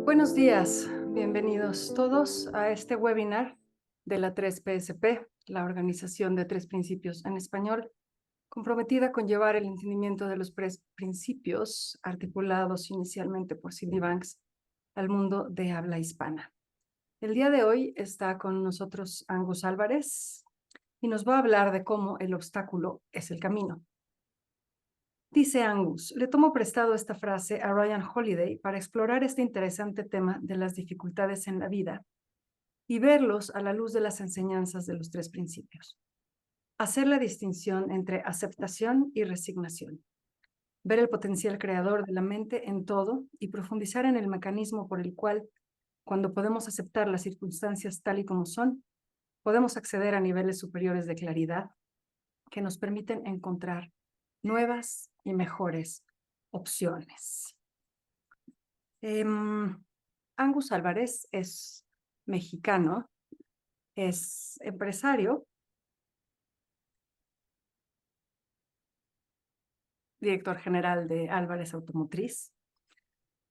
Buenos días, bienvenidos todos a este webinar de la 3PSP, la Organización de Tres Principios en Español, comprometida con llevar el entendimiento de los tres principios articulados inicialmente por Sydney Banks al mundo de habla hispana. El día de hoy está con nosotros Angus Álvarez y nos va a hablar de cómo el obstáculo es el camino. Dice Angus, le tomo prestado esta frase a Ryan Holiday para explorar este interesante tema de las dificultades en la vida y verlos a la luz de las enseñanzas de los tres principios. Hacer la distinción entre aceptación y resignación. Ver el potencial creador de la mente en todo y profundizar en el mecanismo por el cual, cuando podemos aceptar las circunstancias tal y como son, podemos acceder a niveles superiores de claridad que nos permiten encontrar nuevas y mejores opciones. Angus Álvarez es mexicano, es empresario, director general de Álvarez Automotriz,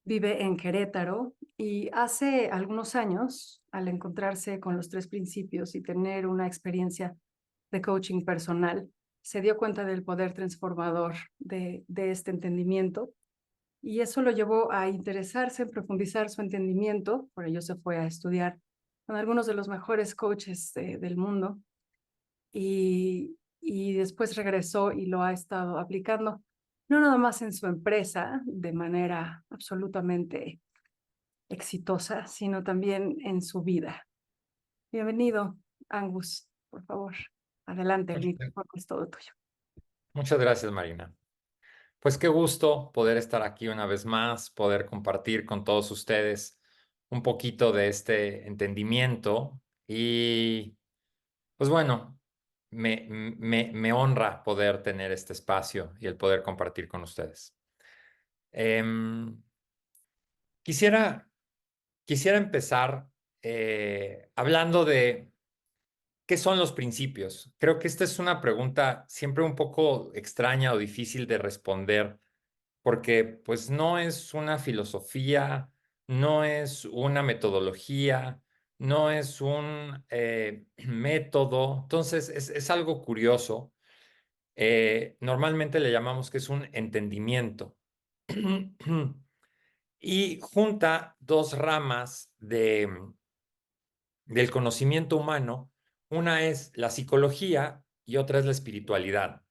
vive en Querétaro y hace algunos años, al encontrarse con los tres principios y tener una experiencia de coaching personal, se dio cuenta del poder transformador de este entendimiento y eso lo llevó a interesarse en profundizar su entendimiento. Por ello se fue a estudiar con algunos de los mejores coaches del mundo y después regresó y lo ha estado aplicando, no nada más en su empresa de manera absolutamente exitosa, sino también en su vida. Bienvenido, Angus, por favor. Adelante, el micrófono es todo tuyo. Muchas gracias, Marina. Pues qué gusto poder estar aquí una vez más, poder compartir con todos ustedes un poquito de este entendimiento y pues bueno, me honra poder tener este espacio y el poder compartir con ustedes. Em, quisiera, quisiera empezar hablando de ¿qué son los principios? Creo que esta es una pregunta siempre un poco extraña o difícil de responder porque pues no es una filosofía, no es una metodología, no es un método, entonces es algo curioso. Normalmente le llamamos que es un entendimiento y junta dos ramas del conocimiento humano. Una es la psicología y otra es la espiritualidad.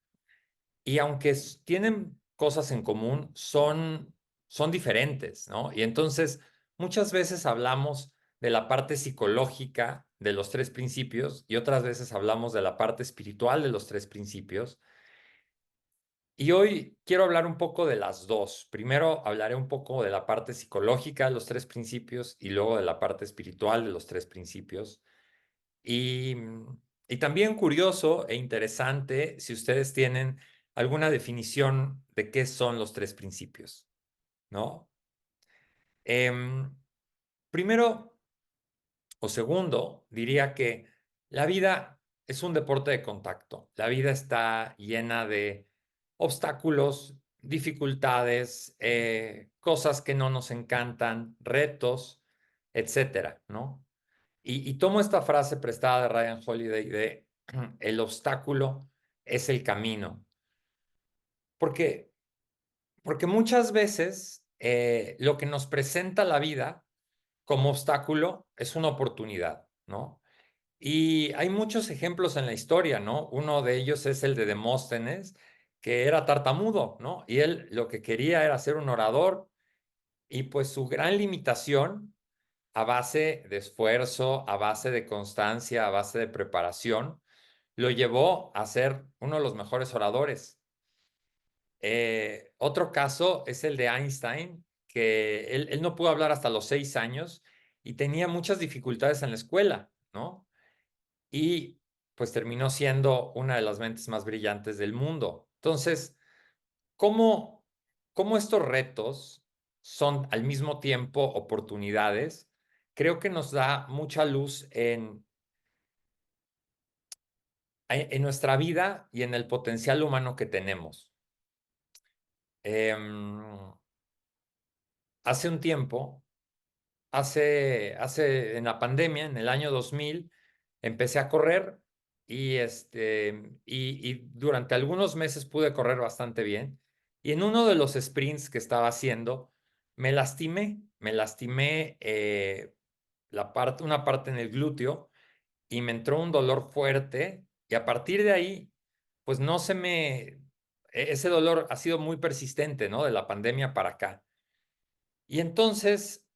Y aunque tienen cosas en común, son diferentes, ¿no? Y entonces muchas veces hablamos de la parte psicológica de los tres principios y otras veces hablamos de la parte espiritual de los tres principios. Y hoy quiero hablar un poco de las dos. Primero hablaré un poco de la parte psicológica de los tres principios y luego de la parte espiritual de los tres principios. Y, y también curioso e interesante si ustedes tienen alguna definición de qué son los tres principios, ¿no? Em, Primero o segundo, diría que la vida es un deporte de contacto. La vida está llena de obstáculos, dificultades, cosas que no nos encantan, retos, etcétera, ¿no? Y tomo esta frase prestada de Ryan Holiday de el obstáculo es el camino. Porque, porque muchas veces lo que nos presenta la vida como obstáculo es una oportunidad, ¿no? Y hay muchos ejemplos en la historia, ¿no? Uno de ellos es el de Demóstenes, que era tartamudo, ¿no? Y él lo que quería era ser un orador y pues su gran limitación a base de esfuerzo, a base de constancia, a base de preparación, lo llevó a ser uno de los mejores oradores. Otro caso es el de Einstein, que él no pudo hablar hasta los 6 años y tenía muchas dificultades en la escuela, ¿no? Y pues terminó siendo una de las mentes más brillantes del mundo. Entonces, ¿cómo, cómo estos retos son al mismo tiempo oportunidades? Creo que nos da mucha luz en en nuestra vida y en el potencial humano que tenemos. Hace un tiempo, en la pandemia, en el año 2000, empecé a correr y durante algunos meses pude correr bastante bien. Y en uno de los sprints que estaba haciendo, me lastimé una parte en el glúteo y me entró un dolor fuerte y a partir de ahí, pues no se me, ese dolor ha sido muy persistente, ¿no? De la pandemia para acá. Y entonces,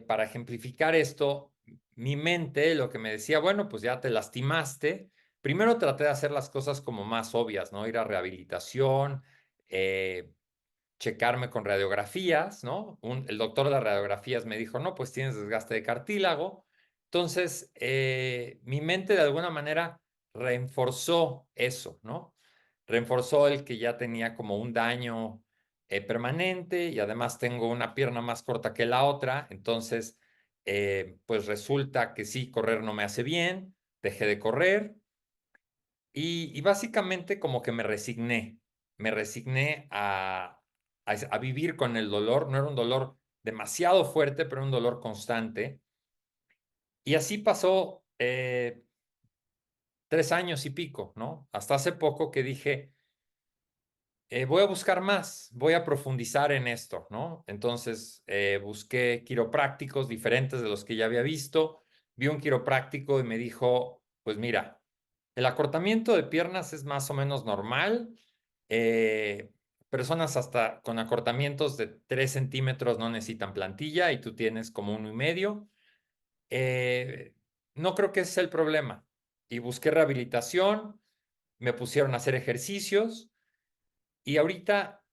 para ejemplificar esto, mi mente lo que me decía, bueno, pues ya te lastimaste. Primero traté de hacer las cosas como más obvias, ¿no? Ir a rehabilitación, eh, checarme con radiografías, ¿no? El doctor de radiografías me dijo, no, pues tienes desgaste de cartílago. Entonces, mi mente de alguna manera reforzó eso, ¿no? Reforzó el que ya tenía como un daño permanente y además tengo una pierna más corta que la otra, entonces, pues resulta que sí, correr no me hace bien, dejé de correr y básicamente como que me resigné a vivir con el dolor. No era un dolor demasiado fuerte, pero un dolor constante. Y así pasó 3 años y pico, ¿no? Hasta hace poco que dije, voy a buscar más, voy a profundizar en esto, ¿no? Entonces busqué quiroprácticos diferentes de los que ya había visto. Vi un quiropráctico y me dijo, pues mira, el acortamiento de piernas es más o menos normal. Eh, Personas hasta con acortamientos de 3 centímetros no necesitan plantilla y tú tienes como 1,5. Eh, no creo que ese sea el problema. Y busqué rehabilitación, me pusieron a hacer ejercicios y ahorita,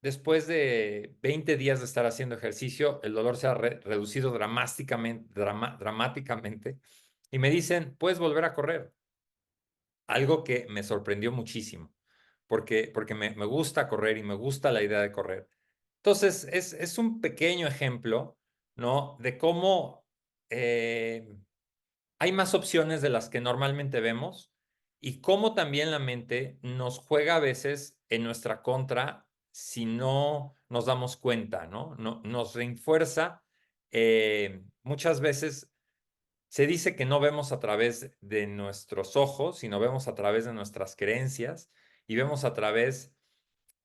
después de 20 días de estar haciendo ejercicio, el dolor se ha reducido dramáticamente y me dicen, puedes volver a correr. Algo que me sorprendió muchísimo, porque me gusta correr y me gusta la idea de correr. Entonces, es un pequeño ejemplo, ¿no? De cómo hay más opciones de las que normalmente vemos y cómo también la mente nos juega a veces en nuestra contra si no nos damos cuenta, ¿no? Nos refuerza. Muchas veces se dice que no vemos a través de nuestros ojos, sino vemos a través de nuestras creencias y vemos a través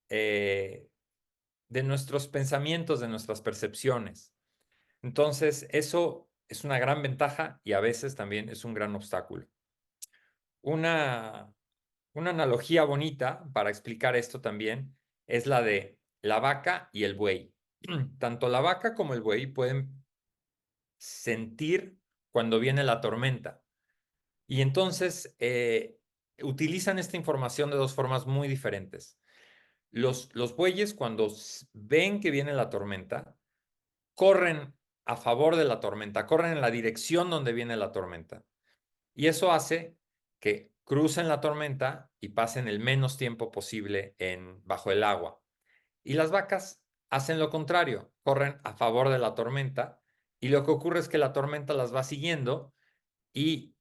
eh, de nuestros pensamientos, de nuestras percepciones. Entonces, eso es una gran ventaja y a veces también es un gran obstáculo. Una, una analogía bonita para explicar esto también es la de la vaca y el buey. Tanto la vaca como el buey pueden sentir cuando viene la tormenta. Y entonces utilizan esta información de dos formas muy diferentes. Los bueyes, cuando ven que viene la tormenta, corren a favor de la tormenta, corren en la dirección donde viene la tormenta. Y eso hace que crucen la tormenta y pasen el menos tiempo posible bajo el agua. Y las vacas hacen lo contrario, corren a favor de la tormenta y lo que ocurre es que la tormenta las va siguiendo y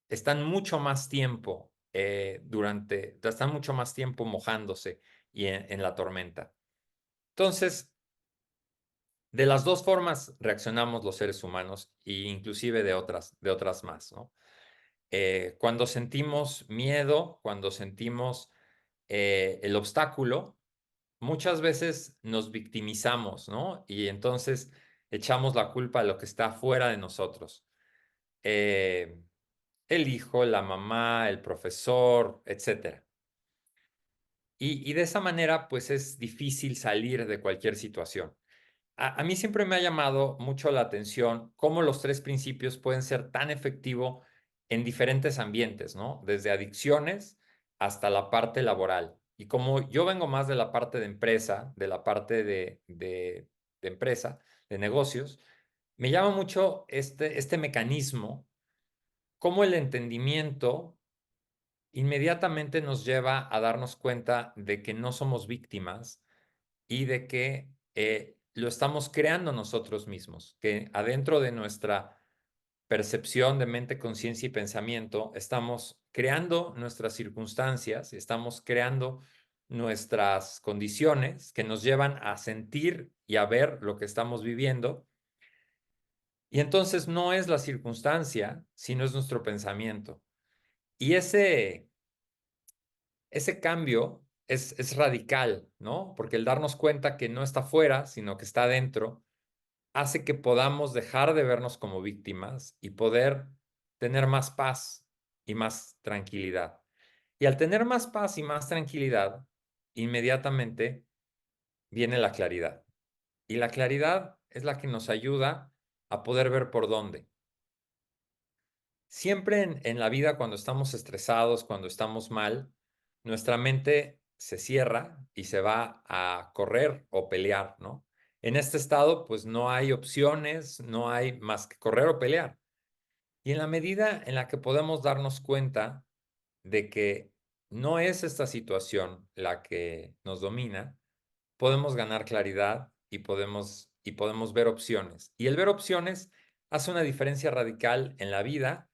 están mucho más tiempo están mucho más tiempo mojándose y en la tormenta. Entonces, de las dos formas reaccionamos los seres humanos e inclusive de otras más, ¿no? Cuando sentimos miedo, cuando sentimos el obstáculo, muchas veces nos victimizamos, ¿no? Y entonces echamos la culpa a lo que está fuera de nosotros. Eh, el hijo, la mamá, el profesor, etcétera. Y de esa manera, pues es difícil salir de cualquier situación. A mí siempre me ha llamado mucho la atención cómo los tres principios pueden ser tan efectivos en diferentes ambientes, ¿no? Desde adicciones hasta la parte laboral. Y como yo vengo más de la parte de empresa, de la parte de empresa, de negocios, me llama mucho este mecanismo, cómo el entendimiento inmediatamente nos lleva a darnos cuenta de que no somos víctimas y de que lo estamos creando nosotros mismos, que adentro de nuestra percepción de mente, conciencia y pensamiento, estamos creando nuestras circunstancias, estamos creando nuestras condiciones que nos llevan a sentir y a ver lo que estamos viviendo. Y entonces no es la circunstancia, sino es nuestro pensamiento. Y ese cambio es radical, ¿no? Porque el darnos cuenta que no está fuera, sino que está dentro, hace que podamos dejar de vernos como víctimas y poder tener más paz y más tranquilidad. Y al tener más paz y más tranquilidad, inmediatamente viene la claridad. Y la claridad es la que nos ayuda a poder ver por dónde. Siempre en la vida, cuando estamos estresados, cuando estamos mal, nuestra mente se cierra y se va a correr o pelear, ¿no? En este estado, pues no hay opciones, no hay más que correr o pelear. Y en la medida en la que podemos darnos cuenta de que no es esta situación la que nos domina, podemos ganar claridad y podemos ver opciones. Y el ver opciones hace una diferencia radical en la vida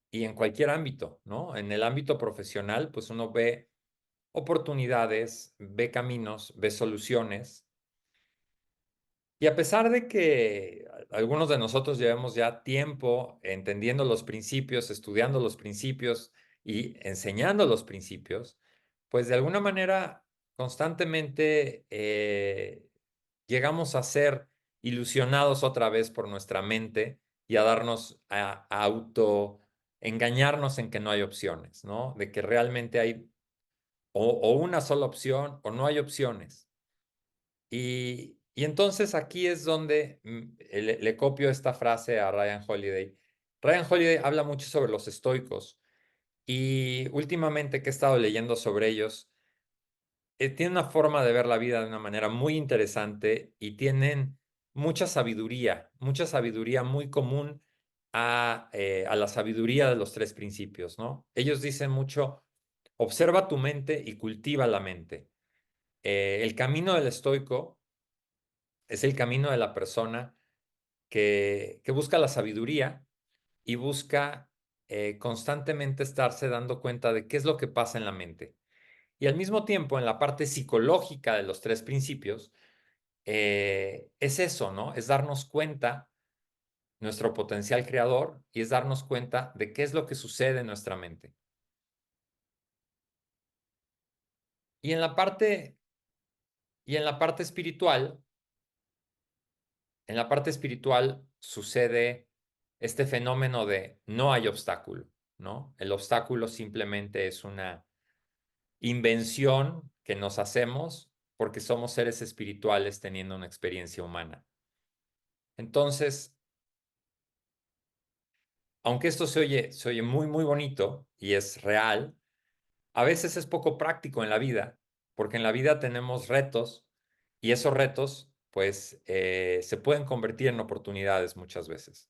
y en cualquier ámbito, ¿no? En el ámbito profesional, pues uno ve oportunidades, ve caminos, ve soluciones. Y a pesar de que algunos de nosotros llevamos ya tiempo entendiendo los principios, estudiando los principios y enseñando los principios, pues de alguna manera constantemente llegamos a ser ilusionados otra vez por nuestra mente y a darnos a auto engañarnos en que no hay opciones, ¿no? De que realmente hay o una sola opción o no hay opciones. Y entonces aquí es donde le copio esta frase a Ryan Holiday. Ryan Holiday habla mucho sobre los estoicos y últimamente que he estado leyendo sobre ellos, tienen una forma de ver la vida de una manera muy interesante y tienen mucha sabiduría muy común a la sabiduría de los tres principios, ¿no? Ellos dicen mucho, observa tu mente y cultiva la mente. El camino del estoico es el camino de la persona que busca la sabiduría y busca constantemente estarse dando cuenta de qué es lo que pasa en la mente. Y al mismo tiempo, en la parte psicológica de los tres principios, es eso, ¿no? Es darnos cuenta nuestro potencial creador y es darnos cuenta de qué es lo que sucede en nuestra mente. Y en la parte, y en la parte espiritual sucede este fenómeno de no hay obstáculo, ¿no? El obstáculo simplemente es una invención que nos hacemos porque somos seres espirituales teniendo una experiencia humana. Entonces, aunque esto se oye muy, muy bonito y es real, a veces es poco práctico en la vida, porque en la vida tenemos retos y esos retos, pues, se pueden convertir en oportunidades muchas veces.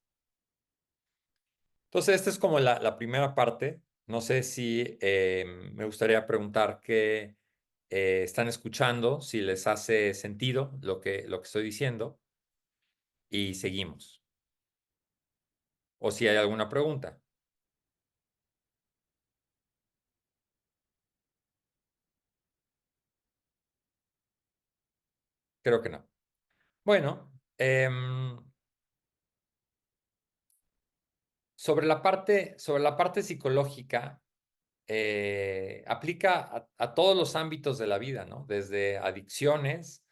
Entonces, esta es como la primera parte. No sé si me gustaría preguntar qué están escuchando, si les hace sentido lo que estoy diciendo y seguimos. O si hay alguna pregunta. Creo que no. Bueno, sobre la parte psicológica, aplica a todos los ámbitos de la vida, ¿no? Desde adicciones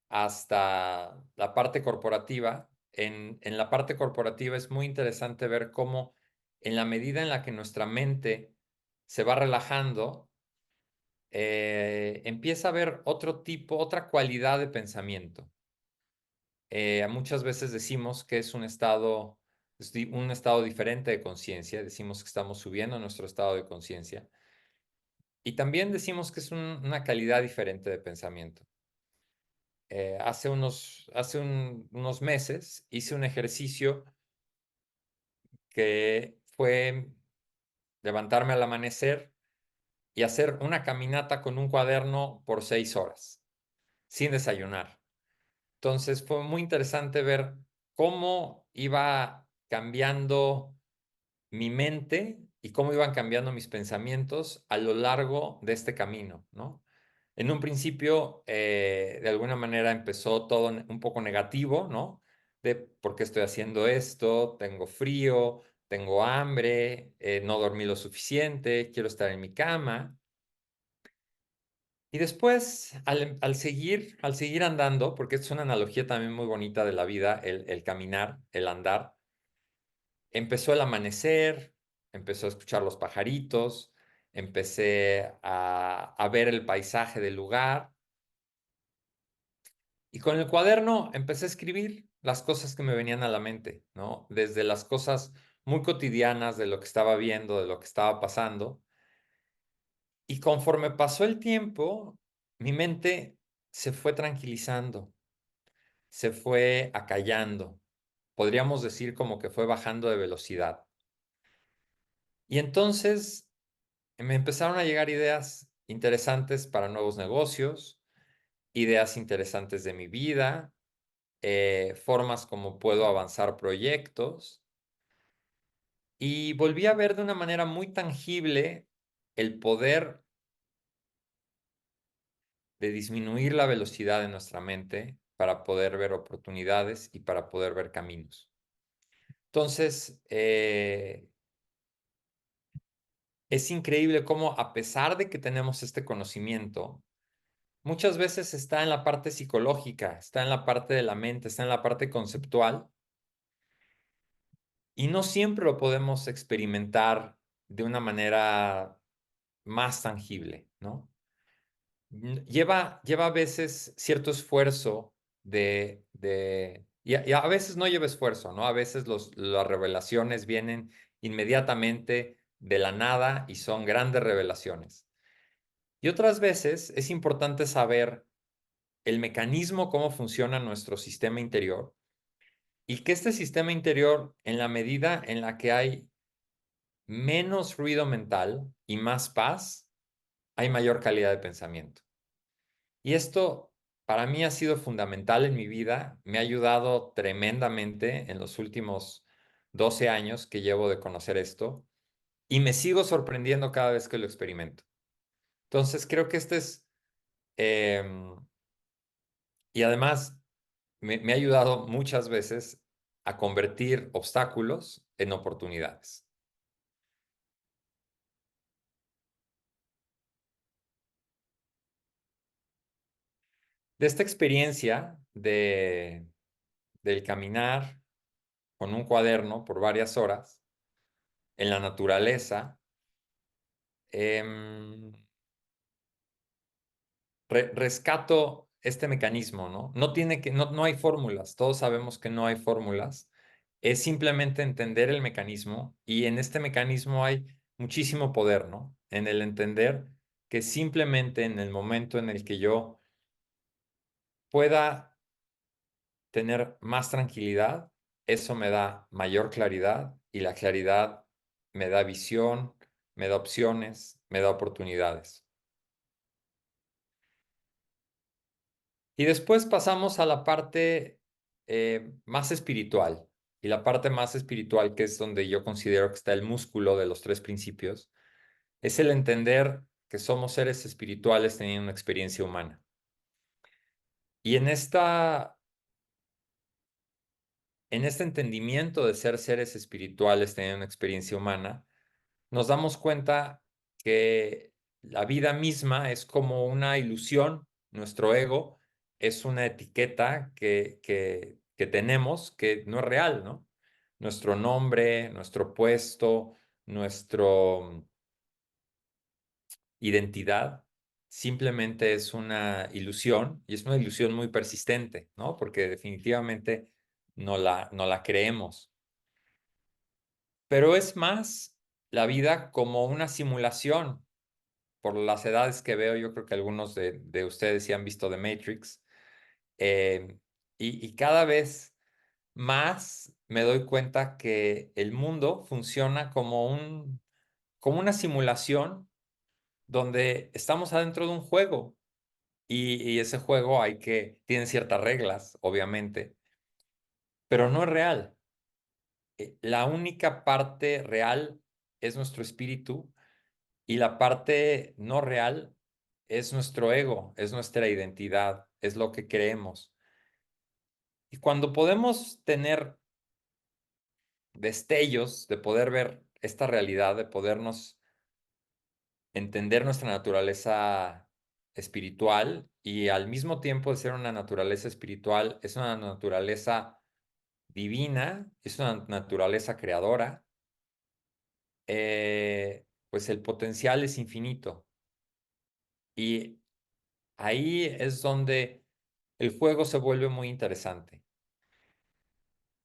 hasta la parte corporativa. En la parte corporativa es muy interesante ver cómo en la medida en la que nuestra mente se va relajando, empieza a haber otro tipo, otra cualidad de pensamiento. Muchas veces decimos que un estado diferente de conciencia, decimos que estamos subiendo nuestro estado de conciencia y también decimos que es una calidad diferente de pensamiento. Unos meses hice un ejercicio que fue levantarme al amanecer y hacer una caminata con un cuaderno por 6 horas, sin desayunar. Entonces fue muy interesante ver cómo iba cambiando mi mente y cómo iban cambiando mis pensamientos a lo largo de este camino, ¿no? En un principio, de alguna manera empezó todo un poco negativo, ¿no? De por qué estoy haciendo esto, tengo frío, tengo hambre, no dormí lo suficiente, quiero estar en mi cama. Y después, al seguir andando, porque es una analogía también muy bonita de la vida, el caminar, el andar, empezó el amanecer, empezó a escuchar los pajaritos, empecé a ver el paisaje del lugar y con el cuaderno empecé a escribir las cosas que me venían a la mente, ¿no? Desde las cosas muy cotidianas de lo que estaba viendo, de lo que estaba pasando. Y conforme pasó el tiempo, mi mente se fue tranquilizando, se fue acallando. Podríamos decir como que fue bajando de velocidad. Y entonces me empezaron a llegar ideas interesantes para nuevos negocios, ideas interesantes de mi vida, formas como puedo avanzar proyectos y volví a ver de una manera muy tangible el poder de disminuir la velocidad de nuestra mente para poder ver oportunidades y para poder ver caminos. Entonces, es increíble cómo a pesar de que tenemos este conocimiento, muchas veces está en la parte psicológica, está en la parte de la mente, está en la parte conceptual y no siempre lo podemos experimentar de una manera más tangible, ¿no? Lleva a veces cierto esfuerzo y a veces no lleva esfuerzo, ¿no? A veces las revelaciones vienen inmediatamente de la nada y son grandes revelaciones. Y otras veces es importante saber el mecanismo, cómo funciona nuestro sistema interior y que este sistema interior, en la medida en la que hay menos ruido mental y más paz, hay mayor calidad de pensamiento. Y esto para mí ha sido fundamental en mi vida, me ha ayudado tremendamente en los últimos 12 años que llevo de conocer esto y me sigo sorprendiendo cada vez que lo experimento. Entonces creo que este es, em, y además me ha ayudado muchas veces a convertir obstáculos en oportunidades. De esta experiencia del caminar con un cuaderno por varias horas en la naturaleza, em, rescato este mecanismo, ¿no? No hay fórmulas, todos sabemos que no hay fórmulas, es simplemente entender el mecanismo y en este mecanismo hay muchísimo poder, ¿no? En el entender que simplemente en el momento en el que yo pueda tener más tranquilidad, eso me da mayor claridad y la claridad me da visión, me da opciones, me da oportunidades. Y después pasamos a la parte más espiritual. Y la parte más espiritual, que es donde yo considero que está el músculo de los tres principios, es el entender que somos seres espirituales teniendo una experiencia humana. Y en este entendimiento de ser seres espirituales teniendo una experiencia humana, nos damos cuenta que la vida misma es como una ilusión, nuestro ego es una etiqueta que tenemos que no es real, ¿no? Nuestro nombre, nuestro puesto, nuestra identidad simplemente es una ilusión y es una ilusión muy persistente, ¿no? Porque definitivamente no la creemos. Pero es más la vida como una simulación por las edades que veo, yo creo que algunos de ustedes sí han visto The Matrix, eh, y cada vez más me doy cuenta que el mundo funciona como como una simulación donde estamos adentro de un juego y ese juego tiene ciertas reglas, obviamente, pero no es real. la única parte real es nuestro espíritu y la parte no real es nuestro ego, es nuestra identidad, es lo que creemos. Y cuando podemos tener destellos de poder ver esta realidad, de podernos entender nuestra naturaleza espiritual y al mismo tiempo de ser una naturaleza espiritual, es una naturaleza divina, es una naturaleza creadora, pues el potencial es infinito. Y ahí es donde el juego se vuelve muy interesante.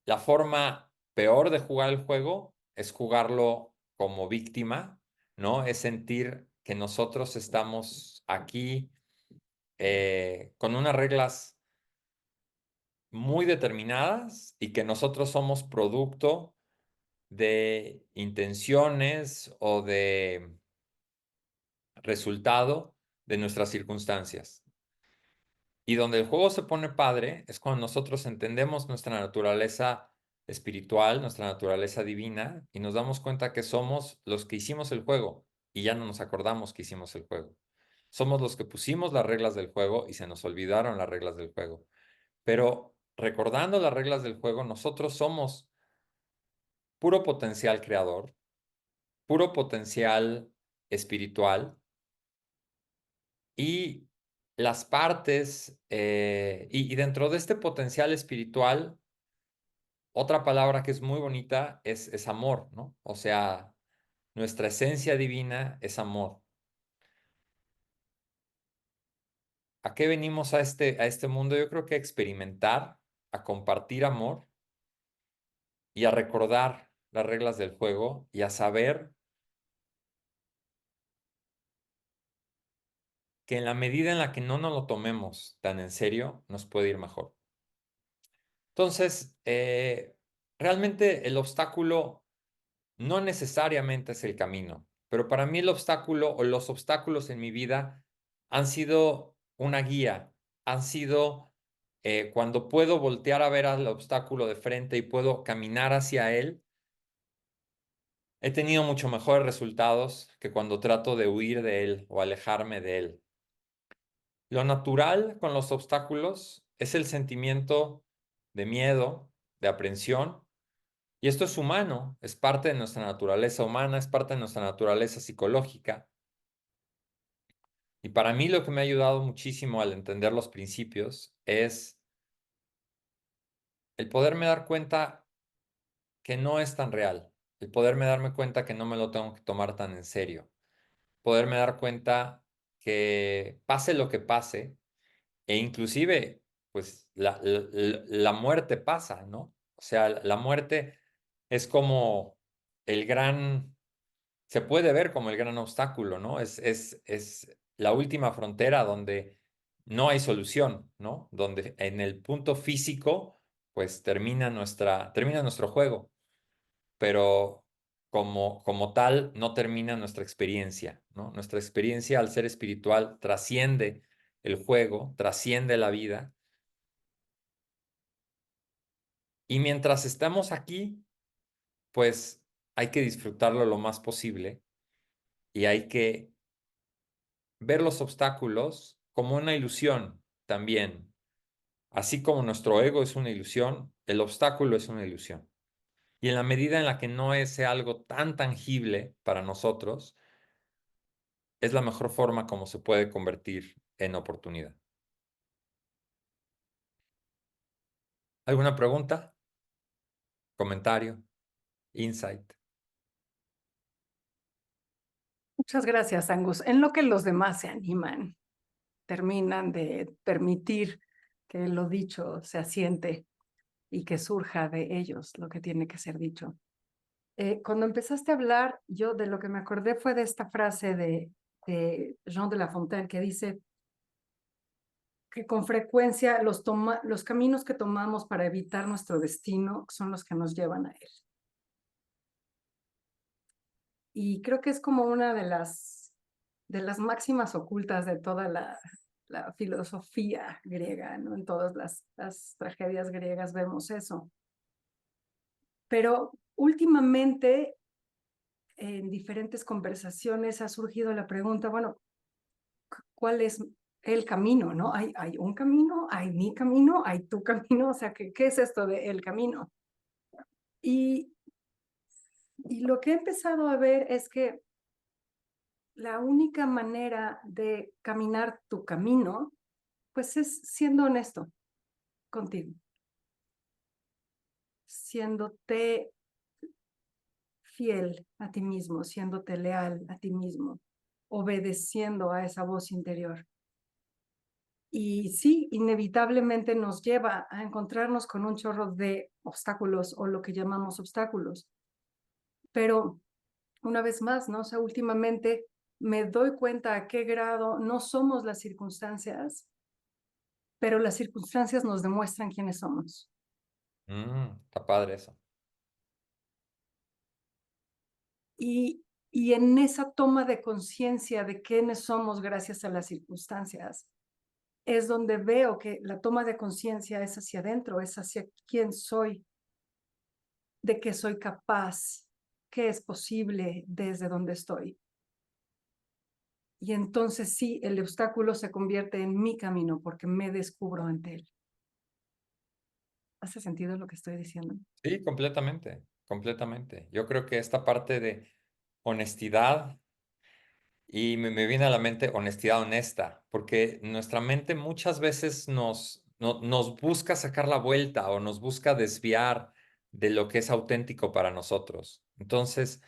La forma peor de jugar el juego es jugarlo como víctima, ¿no? Es sentir que nosotros estamos aquí con unas reglas muy determinadas y que nosotros somos producto de intenciones o de resultado de nuestras circunstancias. Y donde el juego se pone padre es cuando nosotros entendemos nuestra naturaleza espiritual, nuestra naturaleza divina, y nos damos cuenta que somos los que hicimos el juego y ya no nos acordamos que hicimos el juego. Somos los que pusimos las reglas del juego y se nos olvidaron las reglas del juego. Pero recordando las reglas del juego, nosotros somos puro potencial creador, puro potencial espiritual y las partes, y dentro de este potencial espiritual, otra palabra que es muy bonita es amor, ¿no? O sea, nuestra esencia divina es amor. ¿A qué venimos a este mundo? Yo creo que a experimentar, a compartir amor y a recordar las reglas del juego y a saber que en la medida en la que no nos lo tomemos tan en serio, nos puede ir mejor. Entonces, realmente el obstáculo no necesariamente es el camino, pero para mí el obstáculo o los obstáculos en mi vida han sido una guía, han sido cuando puedo voltear a ver al obstáculo de frente y puedo caminar hacia él, he tenido mucho mejores resultados que cuando trato de huir de él o alejarme de él. Lo natural con los obstáculos es el sentimiento de miedo, de aprensión, y esto es humano, es parte de nuestra naturaleza humana, es parte de nuestra naturaleza psicológica. Y para mí lo que me ha ayudado muchísimo al entender los principios es el poderme dar cuenta que no es tan real, el poderme darme cuenta que no me lo tengo que tomar tan en serio, poderme dar cuenta que pase lo que pase, e inclusive, pues la muerte pasa, ¿no? O sea, la muerte es como el gran, se puede ver como el gran obstáculo, ¿no? Es la última frontera donde no hay solución, ¿no? Donde en el punto físico, pues termina nuestro juego, pero como tal no termina nuestra experiencia, ¿no? Nuestra experiencia al ser espiritual trasciende el juego, trasciende la vida. Y mientras estamos aquí, pues hay que disfrutarlo lo más posible y hay que ver los obstáculos como una ilusión también. Así como nuestro ego es una ilusión, el obstáculo es una ilusión. Y en la medida en la que no es algo tan tangible para nosotros, es la mejor forma como se puede convertir en oportunidad. ¿Alguna pregunta? ¿Comentario? ¿Insight? Muchas gracias, Angus. En lo que los demás se animan, terminan de permitir que lo dicho se asiente y que surja de ellos lo que tiene que ser dicho. Cuando empezaste a hablar, yo de lo que me acordé fue de esta frase de Jean de La Fontaine que dice que con frecuencia los caminos que tomamos para evitar nuestro destino son los que nos llevan a él. Y creo que es como una de las máximas ocultas de toda la filosofía griega, ¿no? En todas las tragedias griegas vemos eso. Pero últimamente, en diferentes conversaciones ha surgido la pregunta, bueno, ¿cuál es el camino, no? Hay un camino, hay mi camino, hay tu camino, o sea, ¿qué es esto de el camino? Y, y lo que he empezado a ver es que la única manera de caminar tu camino, pues es siendo honesto contigo, siéndote fiel a ti mismo, siéndote leal a ti mismo, obedeciendo a esa voz interior. Y sí, inevitablemente nos lleva a encontrarnos con un chorro de obstáculos o lo que llamamos obstáculos. Pero una vez más, ¿no? O sea, últimamente me doy cuenta a qué grado no somos las circunstancias, pero las circunstancias nos demuestran quiénes somos. Está padre eso. Y, y en esa toma de conciencia de quiénes somos gracias a las circunstancias, es donde veo que la toma de conciencia es hacia adentro, es hacia quién soy, de qué soy capaz, qué es posible desde donde estoy. Y entonces sí, el obstáculo se convierte en mi camino porque me descubro ante él. ¿Hace sentido lo que estoy diciendo? Sí, completamente, completamente. Yo creo que esta parte de honestidad, y me viene a la mente honestidad honesta, porque nuestra mente muchas veces nos busca sacar la vuelta o nos busca desviar de lo que es auténtico para nosotros. Entonces,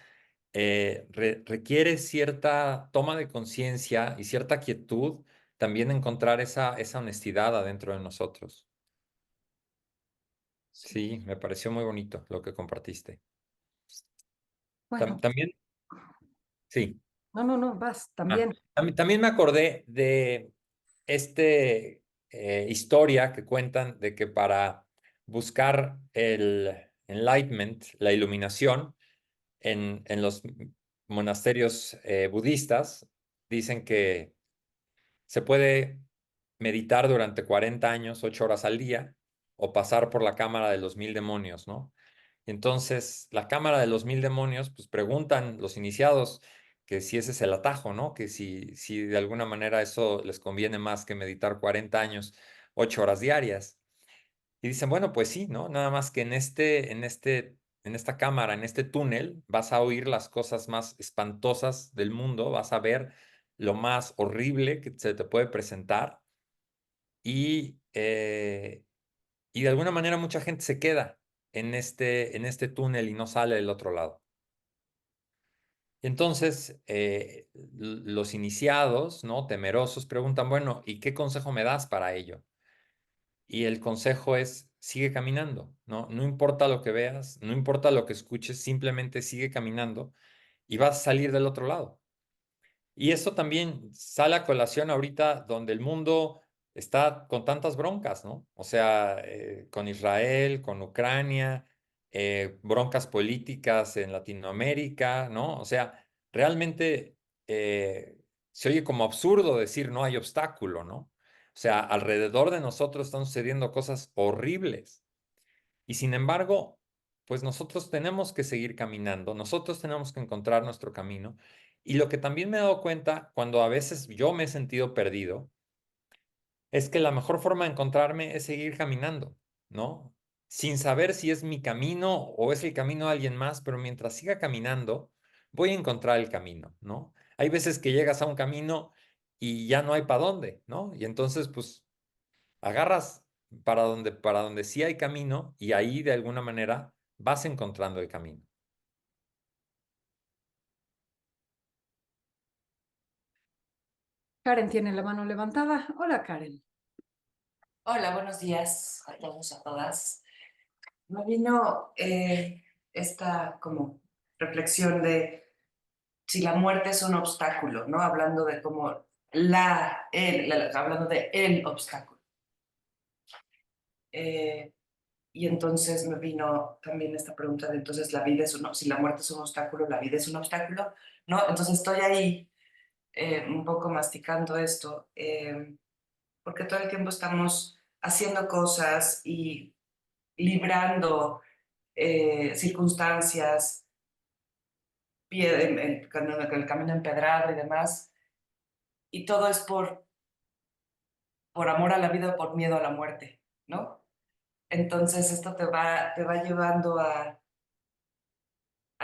requiere cierta toma de conciencia y cierta quietud también encontrar esa honestidad adentro de nosotros. Sí. Sí, me pareció muy bonito lo que compartiste. Bueno, También, sí. no, vas, también. También me acordé de este historia que cuentan de que para buscar el enlightenment, la iluminación, en los monasterios budistas, dicen que se puede meditar durante 40 años, 8 horas al día, o pasar por la cámara de los 1000 demonios, ¿no? Entonces, la cámara de los 1000 demonios, pues preguntan los iniciados que si ese es el atajo, ¿no? Que si de alguna manera eso les conviene más que meditar 40 años, 8 horas diarias. Y dicen, bueno, pues sí, ¿no? Nada más que en esta cámara, en este túnel, vas a oír las cosas más espantosas del mundo, vas a ver lo más horrible que se te puede presentar y, y de alguna manera mucha gente se queda en este túnel y no sale del otro lado. Entonces, los iniciados, ¿no? Temerosos, preguntan, bueno, ¿y qué consejo me das para ello? Y el consejo es, sigue caminando, ¿no? No importa lo que veas, no importa lo que escuches, simplemente sigue caminando y vas a salir del otro lado. Y eso también sale a colación ahorita donde el mundo está con tantas broncas, ¿no? O sea, con Israel, con Ucrania, broncas políticas en Latinoamérica, ¿no? O sea, realmente se oye como absurdo decir no hay obstáculo, ¿no? O sea, alrededor de nosotros están sucediendo cosas horribles. Y sin embargo, pues nosotros tenemos que seguir caminando, nosotros tenemos que encontrar nuestro camino. Y lo que también me he dado cuenta cuando a veces yo me he sentido perdido, es que la mejor forma de encontrarme es seguir caminando, ¿no? Sin saber si es mi camino o es el camino de alguien más, pero mientras siga caminando, voy a encontrar el camino, ¿no? Hay veces que llegas a un camino y ya no hay para dónde, ¿no? Y entonces, pues agarras para donde sí hay camino y ahí de alguna manera vas encontrando el camino. Karen tiene la mano levantada. Hola, Karen. Hola, buenos días a todos, a todas. Me vino esta como reflexión de si la muerte es un obstáculo, ¿no? Hablando de como hablando de el obstáculo. Eh, y entonces me vino también esta pregunta de entonces la vida es si la muerte es un obstáculo, la vida es un obstáculo, ¿no? Entonces estoy ahí un poco masticando esto, porque todo el tiempo estamos haciendo cosas y librando circunstancias, el camino empedrado y demás, y todo es por amor a la vida o por miedo a la muerte, ¿no? Entonces esto te va llevando a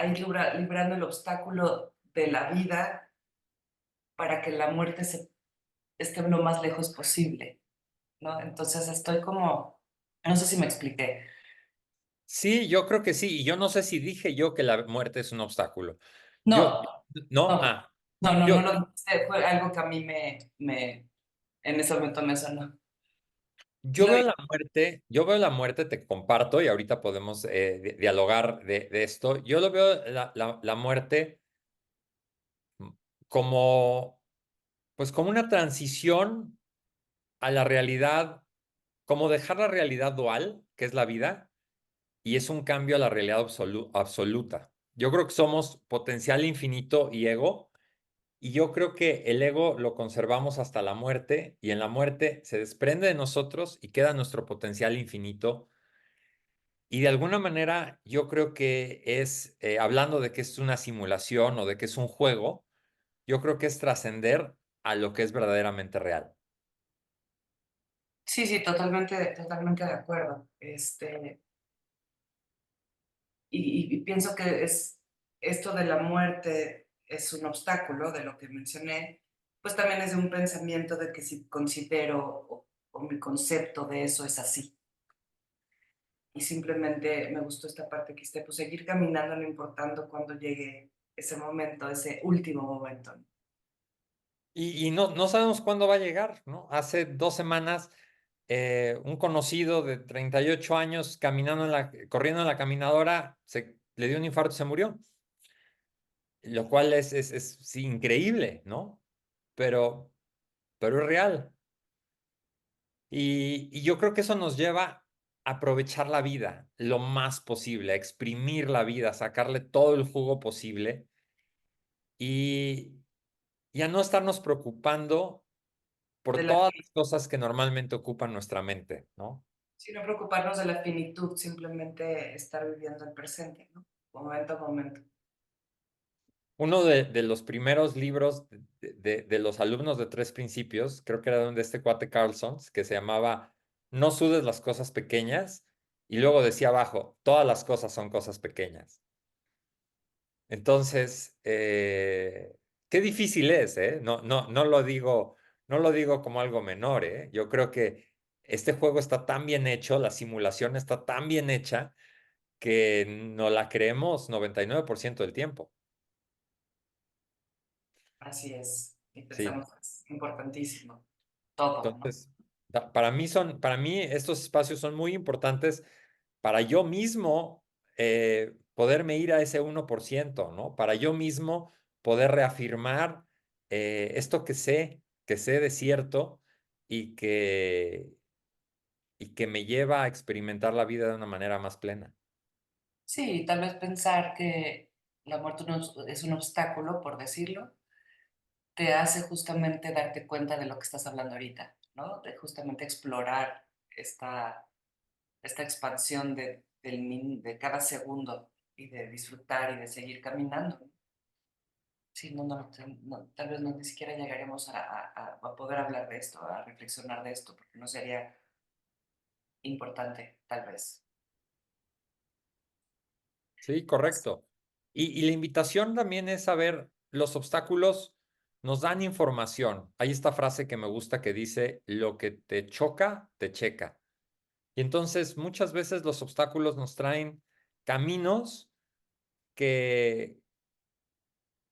ir librando el obstáculo de la vida para que la muerte esté lo más lejos posible, ¿no? Entonces estoy como, no sé si me expliqué. Sí, yo creo que sí. Y yo no sé si dije yo que la muerte es un obstáculo. Yo, No, ¿no? no, Ah, no yo, lo dijiste, fue algo que a mí en ese momento me sonó. yo Dilo, veo la muerte, yo veo la muerte, te comparto y ahorita podemos dialogar de esto. Yo lo veo la muerte como, pues como una transición a la realidad, como dejar la realidad dual, que es la vida, y es un cambio a la realidad absoluta. Yo creo que somos potencial infinito y ego, y yo creo que el ego lo conservamos hasta la muerte, y en la muerte se desprende de nosotros y queda nuestro potencial infinito. Y de alguna manera yo creo que es, hablando de que es una simulación o de que es un juego, yo creo que es trascender a lo que es verdaderamente real. sí, sí, totalmente de acuerdo. Y pienso que esto de la muerte es un obstáculo de lo que mencioné, pues también es de un pensamiento de que si considero o mi concepto de eso es así. Y simplemente me gustó esta parte que esté, pues seguir caminando no importando cuando llegue ese momento, ese último momento. Y no sabemos cuándo va a llegar, ¿no? Hace 2 semanas, un conocido de 38 años corriendo en la caminadora, le dio un infarto y se murió, lo cual es sí, increíble, ¿no? Pero, pero es real. Y yo creo que eso nos lleva a aprovechar la vida lo más posible, a exprimir la vida, a sacarle todo el jugo posible y, y a no estarnos preocupando De por la, todas las cosas que normalmente ocupan nuestra mente, ¿no? Sino preocuparnos de la finitud, simplemente estar viviendo el presente, ¿no? Momento a momento. Uno de los primeros libros de los alumnos de Tres Principios, creo que era de este cuate Carlson, que se llamaba No sudes las cosas pequeñas, y luego decía abajo, todas las cosas son cosas pequeñas. Entonces, qué difícil es, ¿eh? No lo digo como algo menor, ¿eh? Yo creo que este juego está tan bien hecho, la simulación está tan bien hecha, que no la creemos 99% del tiempo. Así es. Y Sí. pensamos que es importantísimo. Todo, ¿no? Entonces, para mí estos espacios son muy importantes para yo mismo poderme ir a ese 1%, ¿no? Para yo mismo poder reafirmar esto que sé de cierto y y que me lleva a experimentar la vida de una manera más plena. Sí, tal vez pensar que la muerte no es un obstáculo, por decirlo, te hace justamente darte cuenta de lo que estás hablando ahorita, ¿no? De justamente explorar esta expansión de cada segundo y de disfrutar y de seguir caminando. Sí, tal vez no ni siquiera llegaremos a poder hablar de esto, a reflexionar de esto, porque no sería importante, tal vez. Sí, correcto. Y la invitación también es saber, los obstáculos nos dan información. Hay esta frase que me gusta que dice, lo que te choca, te checa. Y entonces muchas veces los obstáculos nos traen caminos que,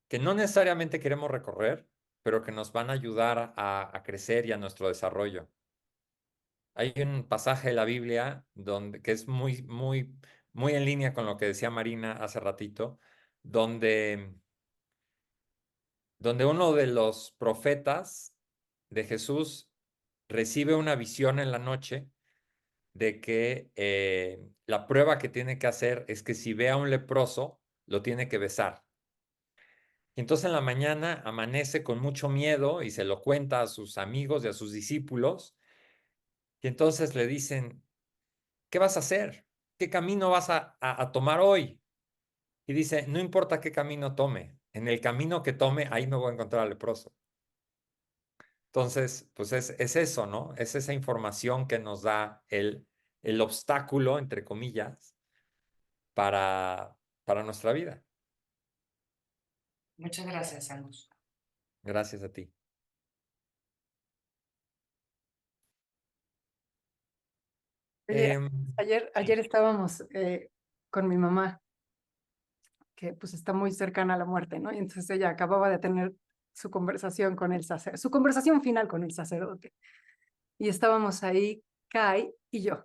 que no necesariamente queremos recorrer, pero que nos van a ayudar a crecer y a nuestro desarrollo. Hay un pasaje de la Biblia que es muy en línea con lo que decía Marina hace ratito, donde, donde uno de los profetas de Jesús recibe una visión en la noche de que la prueba que tiene que hacer es que si ve a un leproso, lo tiene que besar. Y entonces en la mañana amanece con mucho miedo y se lo cuenta a sus amigos y a sus discípulos. Y entonces le dicen, ¿qué vas a hacer? qué camino vas a tomar hoy. Y dice, no importa qué camino tome, en el camino que tome, ahí me voy a encontrar al leproso. Entonces, pues es eso, ¿no? Es esa información que nos da el obstáculo, entre comillas, para, para nuestra vida. Muchas gracias, Angus. Gracias a ti. Oye, Em, ayer estábamos con mi mamá, que pues está muy cercana a la muerte, ¿no? Y entonces ella acababa de tener su conversación con el sacerdote, su conversación final con el sacerdote. Y estábamos ahí, Kai y yo.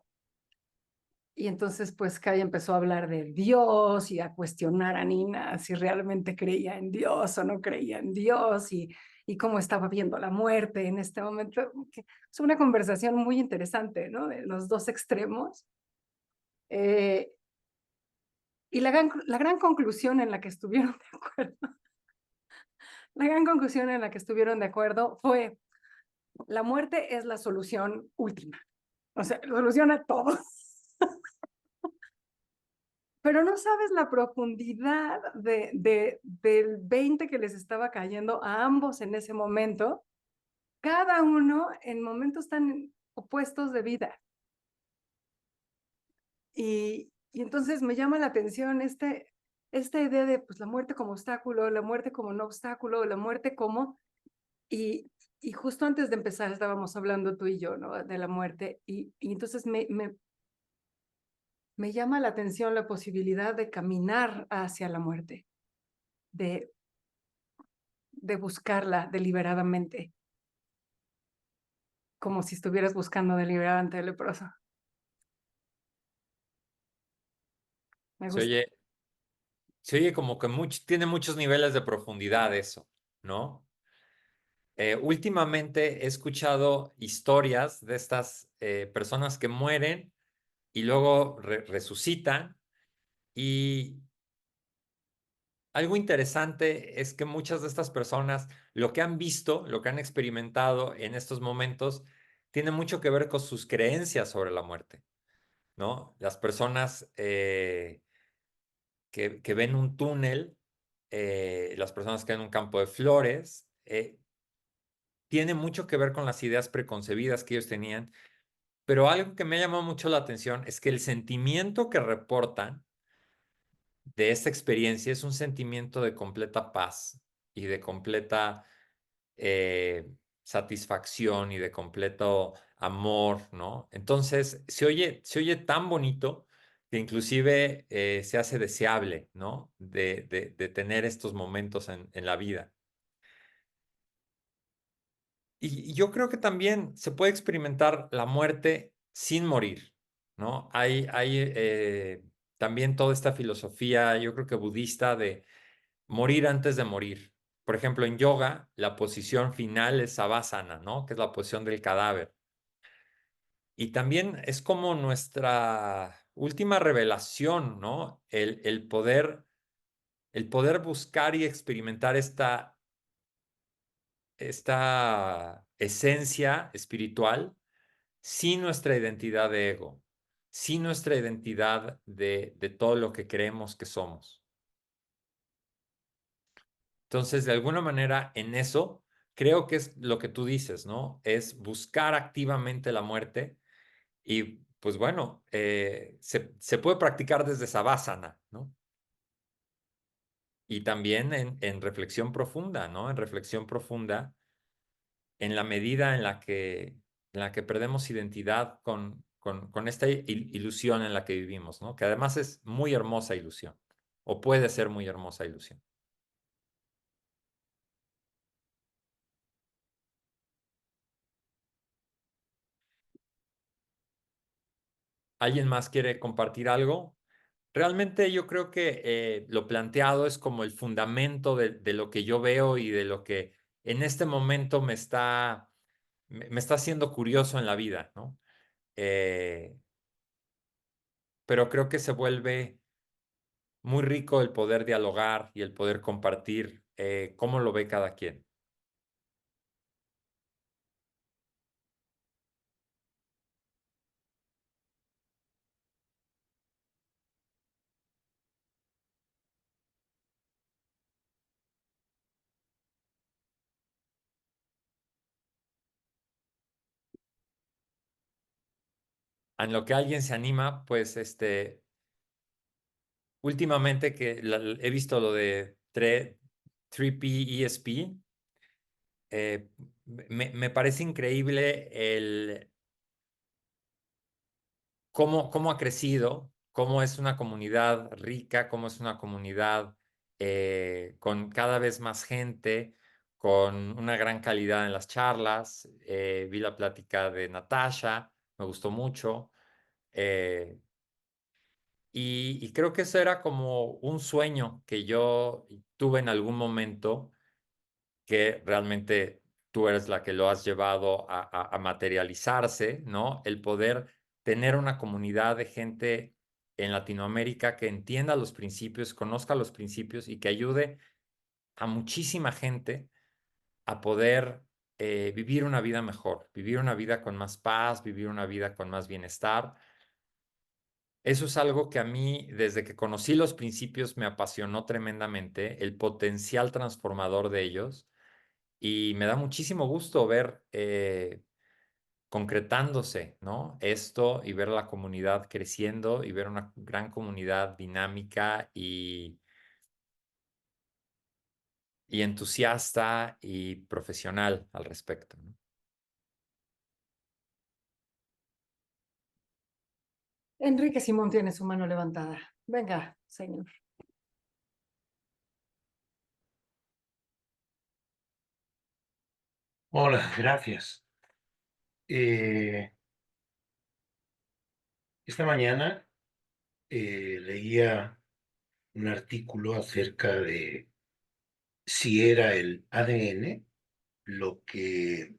Y entonces, pues, Kai empezó a hablar de Dios y a cuestionar a Nina si realmente creía en Dios o no creía en Dios y cómo estaba viendo la muerte en este momento. Es una conversación muy interesante, ¿no? De los dos extremos. Eh, y la gran conclusión en la que estuvieron de acuerdo, la gran conclusión en la que estuvieron de acuerdo fue, la muerte es la solución última. O sea, soluciona todo. Pero no sabes la profundidad del 20 que les estaba cayendo a ambos en ese momento, cada uno en momentos tan opuestos de vida. Y entonces me llama la atención esta idea de pues, la muerte como obstáculo, la muerte como no obstáculo, la muerte como... Y justo antes de empezar estábamos hablando tú y yo, ¿no? De la muerte. Y entonces me llama la atención la posibilidad de caminar hacia la muerte, de buscarla deliberadamente, como si estuvieras buscando deliberadamente al leproso. Me se gusta. oye, se oye como que tiene muchos niveles de profundidad eso, ¿no? Últimamente he escuchado historias de estas personas que mueren y luego resucitan y algo interesante es que muchas de estas personas, lo que han visto, lo que han experimentado en estos momentos, tiene mucho que ver con sus creencias sobre la muerte, ¿no? Las personas que ven un túnel, las personas que ven un campo de flores, tiene mucho que ver con las ideas preconcebidas que ellos tenían, pero algo que me ha llamado mucho la atención es que el sentimiento que reportan de esta experiencia es un sentimiento de completa paz y de completa satisfacción y de completo amor, ¿no? Entonces, se oye tan bonito que inclusive se hace deseable, ¿no? De tener estos momentos en la vida. Y yo creo que también se puede experimentar la muerte sin morir, ¿no? Hay también toda esta filosofía, yo creo que budista, de morir antes de morir. Por ejemplo, en yoga, la posición final es savasana, ¿no? Que es la posición del cadáver. Y también es como nuestra última revelación, ¿no? El poder buscar y experimentar esta esencia espiritual sin nuestra identidad de ego, sin nuestra identidad de todo lo que creemos que somos. Entonces, de alguna manera, en eso, creo que es lo que tú dices, ¿no? Es buscar activamente la muerte y, pues bueno, se puede practicar desde Savasana, ¿no? Y también en reflexión profunda, ¿no? En reflexión profunda, en la medida en la que perdemos identidad con esta ilusión en la que vivimos, ¿no? Que además es muy hermosa ilusión, o puede ser muy hermosa ilusión. ¿Alguien más quiere compartir algo? Realmente yo creo que lo planteado es como el fundamento de lo que yo veo y de lo que en este momento me está haciendo curioso en la vida, ¿no? Eh, pero creo que se vuelve muy rico el poder dialogar y el poder compartir cómo lo ve cada quien. en lo que alguien se anima, pues últimamente que he visto lo de 3P ESP, me parece increíble cómo ha crecido, cómo es una comunidad rica, cómo es una comunidad con cada vez más gente, con una gran calidad en las charlas. Vi la plática de Natasha, me gustó mucho. eh, y creo que eso era como un sueño que yo tuve en algún momento, que realmente tú eres la que lo has llevado a materializarse, ¿no? El poder tener una comunidad de gente en Latinoamérica que entienda los principios, conozca los principios y que ayude a muchísima gente a poder vivir una vida mejor, vivir una vida con más paz, vivir una vida con más bienestar. Eso es algo que a mí, desde que conocí los principios, me apasionó tremendamente, el potencial transformador de ellos. Y me da muchísimo gusto ver concretándose, ¿no? Esto y ver la comunidad creciendo y ver una gran comunidad dinámica y entusiasta y profesional al respecto, ¿no? Enrique Simón tiene su mano levantada. Venga, señor. Hola, gracias. Esta mañana leía un artículo acerca de si era el ADN lo que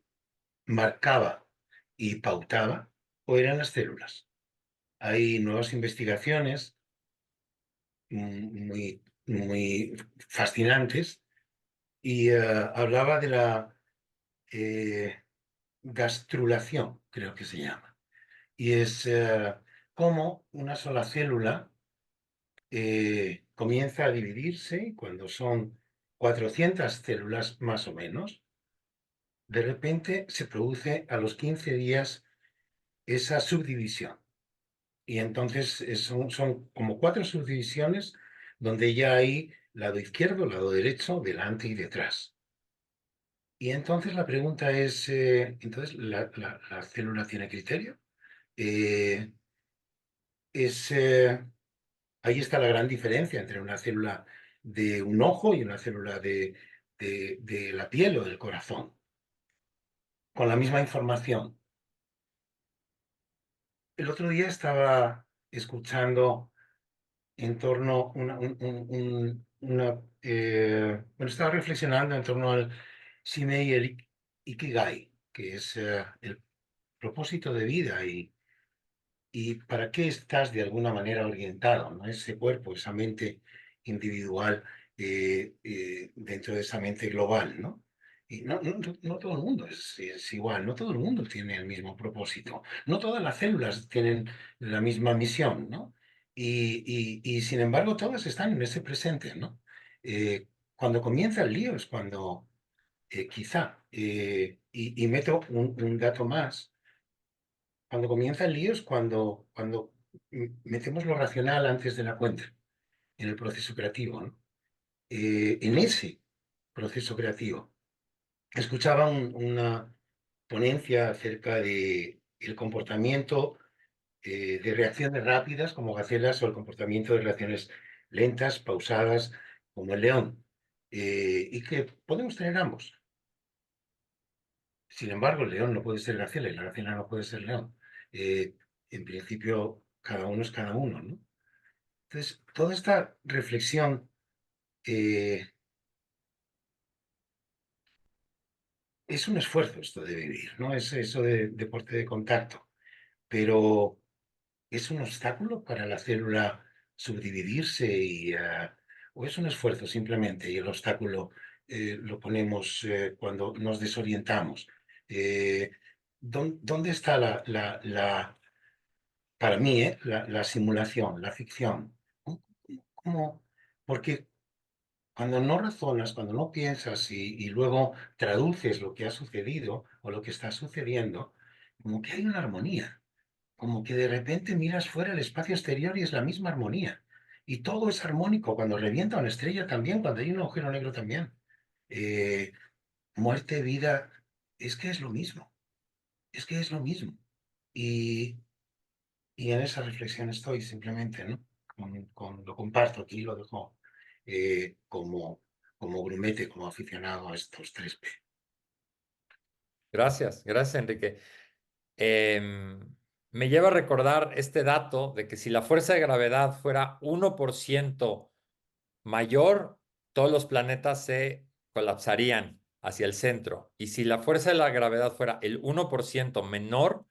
marcaba y pautaba o eran las células. Hay nuevas investigaciones muy fascinantes y hablaba de la eh, gastrulación, creo que se llama. Y es cómo una sola célula comienza a dividirse y cuando son 400 células más o menos, de repente se produce a los 15 días esa subdivisión. Y entonces son como 4 subdivisiones donde ya hay lado izquierdo, lado derecho, delante y detrás. Y entonces la pregunta es, ¿entonces la célula tiene criterio? Eh, es, ahí está la gran diferencia entre una célula de un ojo y una célula de la piel o del corazón, con la misma información. El otro día estaba escuchando en torno bueno, estaba reflexionando en torno al Shimei y el Ikigai, que es el propósito de vida y para qué estás de alguna manera orientado, ¿no? Ese cuerpo, esa mente individual dentro de esa mente global, ¿no? Y no todo el mundo es igual, no todo el mundo tiene el mismo propósito, no todas las células tienen la misma misión, ¿no? Y sin embargo todas están en ese presente, ¿no? Cuando comienza el lío es cuando quizá, y meto un dato más, cuando comienza el lío es cuando metemos lo racional antes de la cuenta, en el proceso creativo, ¿no? En ese proceso creativo. Escuchaba una ponencia acerca de el comportamiento de reacciones rápidas como gacelas o el comportamiento de reacciones lentas, pausadas, como el león, y que podemos tener ambos. Sin embargo, el león no puede ser gacela y la gacela no puede ser león. En principio, cada uno es cada uno, ¿no? Entonces, toda esta reflexión eh, es un esfuerzo esto de vivir, ¿no? Es eso de deporte de contacto, pero es un obstáculo para la célula subdividirse o es un esfuerzo simplemente y el obstáculo lo ponemos cuando nos desorientamos. Eh, ¿Dónde está para mí, la simulación, la ficción? ¿Cómo? Porque cuando no razonas, cuando no piensas y luego traduces lo que ha sucedido o lo que está sucediendo, como que hay una armonía. como que de repente miras fuera el espacio exterior y es la misma armonía. Y todo es armónico. Cuando revienta una estrella también, cuando hay un agujero negro también. Eh, Muerte, vida, es que es lo mismo. Es que es lo mismo. Y, y en esa reflexión estoy simplemente, ¿no? Lo comparto aquí, lo dejo como, como grumete, como aficionado a estos 3P. Gracias, Enrique. Em, Me lleva a recordar este dato de que si la fuerza de gravedad fuera 1% mayor, todos los planetas se colapsarían hacia el centro. Y si la fuerza de la gravedad fuera el 1% menor,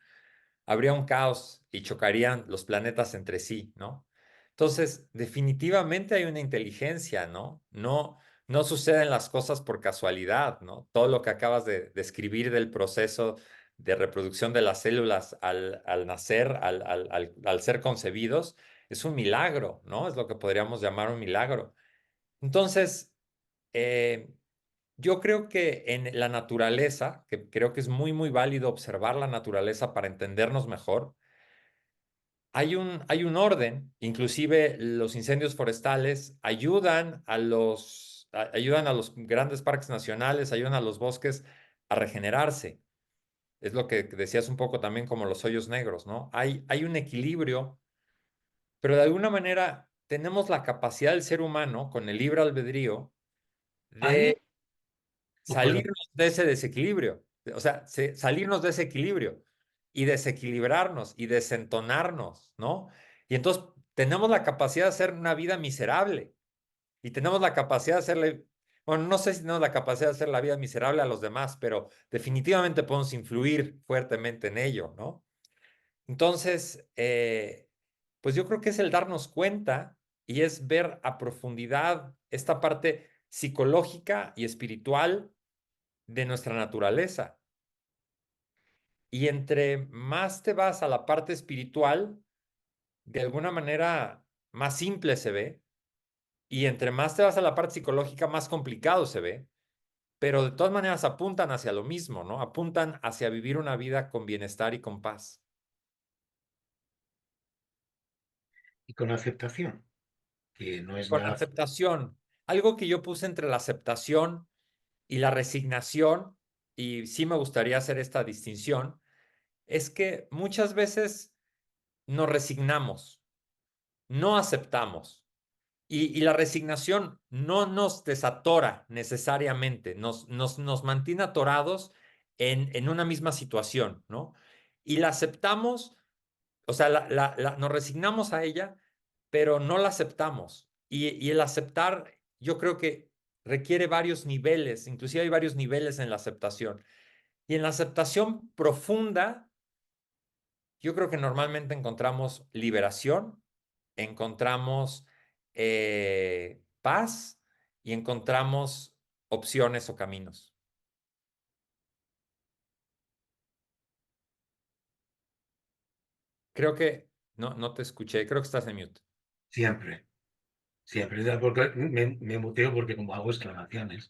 habría un caos y chocarían los planetas entre sí, ¿no? Entonces, definitivamente hay una inteligencia, ¿no? No suceden las cosas por casualidad, ¿no? Todo lo que acabas de describir del proceso de reproducción de las células al nacer, al ser concebidos, es un milagro, ¿no? Es lo que podríamos llamar un milagro. Entonces, eh, yo creo que en la naturaleza, que creo que es muy válido observar la naturaleza para entendernos mejor, hay un orden, inclusive los incendios forestales ayudan a los grandes parques nacionales, ayudan a los bosques a regenerarse. Es lo que decías un poco también como los hoyos negros, ¿no? Hay un equilibrio, pero de alguna manera tenemos la capacidad del ser humano, con el libre albedrío, Ahí, de oh, perdón, salirnos de ese desequilibrio, o sea, salirnos de ese equilibrio y desequilibrarnos y desentonarnos, ¿no? Y entonces tenemos la capacidad de hacer una vida miserable y tenemos la capacidad de hacerle, bueno, no sé si tenemos la capacidad de hacer la vida miserable a los demás, pero definitivamente podemos influir fuertemente en ello, ¿no? Entonces, pues yo creo que es el darnos cuenta y es ver a profundidad esta parte psicológica y espiritual de nuestra naturaleza. Y entre más te vas a la parte espiritual, de alguna manera más simple se ve, y entre más te vas a la parte psicológica, más complicado se ve, pero de todas maneras apuntan hacia lo mismo, ¿no? Apuntan hacia vivir una vida con bienestar y con paz. y con aceptación, que no es Con nada. aceptación, algo que yo puse entre la aceptación y la resignación, y sí me gustaría hacer esta distinción, es que muchas veces nos resignamos, no aceptamos. Y la resignación no nos desatora necesariamente, nos mantiene atorados en una misma situación, ¿no? Y la aceptamos, o sea, nos resignamos a ella, pero no la aceptamos. Y el aceptar, yo creo que requiere varios niveles, inclusive hay varios niveles en la aceptación. Y en la aceptación profunda, yo creo que normalmente encontramos liberación, encontramos paz y encontramos opciones o caminos. Creo que no te escuché, creo que estás en mute. Siempre, siempre. Porque me muteo porque como hago exclamaciones.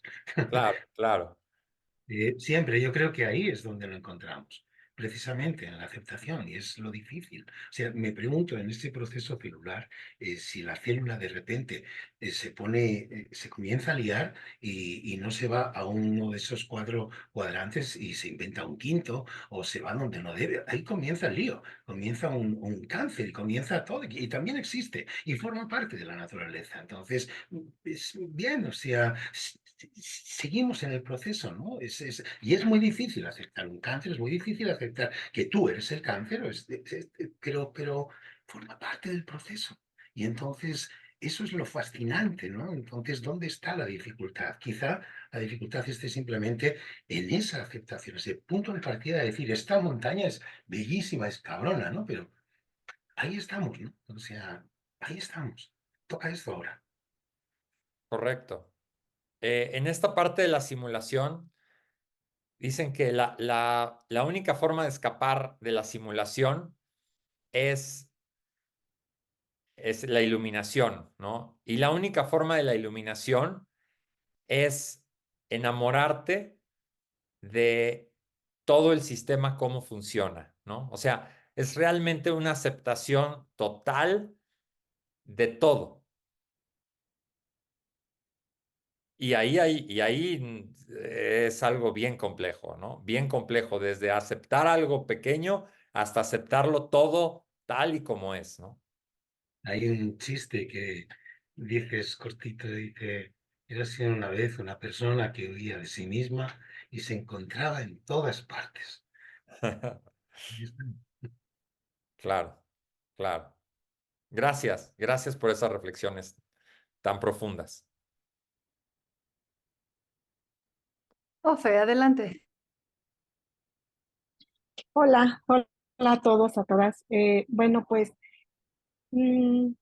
Claro. Siempre, yo creo que ahí es donde lo encontramos, precisamente en la aceptación, y es lo difícil. O sea, me pregunto en este proceso celular si la célula de repente se comienza a liar y no se va a uno de esos cuatro cuadrantes y se inventa un quinto o se va donde no debe. Ahí comienza el lío, comienza un cáncer y comienza todo, y también existe y forma parte de la naturaleza. Entonces, es bien, o sea, seguimos en el proceso, ¿no? Y es muy difícil aceptar un cáncer, es muy difícil aceptar que tú eres el cáncer, pero forma parte del proceso. Y entonces, eso es lo fascinante, ¿no? Entonces, ¿dónde está la dificultad? Quizá la dificultad esté simplemente en esa aceptación, ese punto de partida de decir, esta montaña es bellísima, es cabrona, ¿no? Pero ahí estamos, ¿no? O sea, ahí estamos. Toca esto ahora. Correcto. En esta parte de la simulación, dicen que la única forma de escapar de la simulación es, es la iluminación, ¿no? Y la única forma de la iluminación es enamorarte de todo el sistema, cómo funciona, ¿no? O sea, es realmente una aceptación total de todo. Y ahí es algo bien complejo, ¿no? Bien complejo, desde aceptar algo pequeño hasta aceptarlo todo tal y como es, ¿no? Hay un chiste que dices cortito, dice, érase una vez una persona que huía de sí misma y se encontraba en todas partes. Y está. Claro, claro. Gracias por esas reflexiones tan profundas. Ofe, adelante. Hola, hola a todos, a todas. Bueno, pues mm,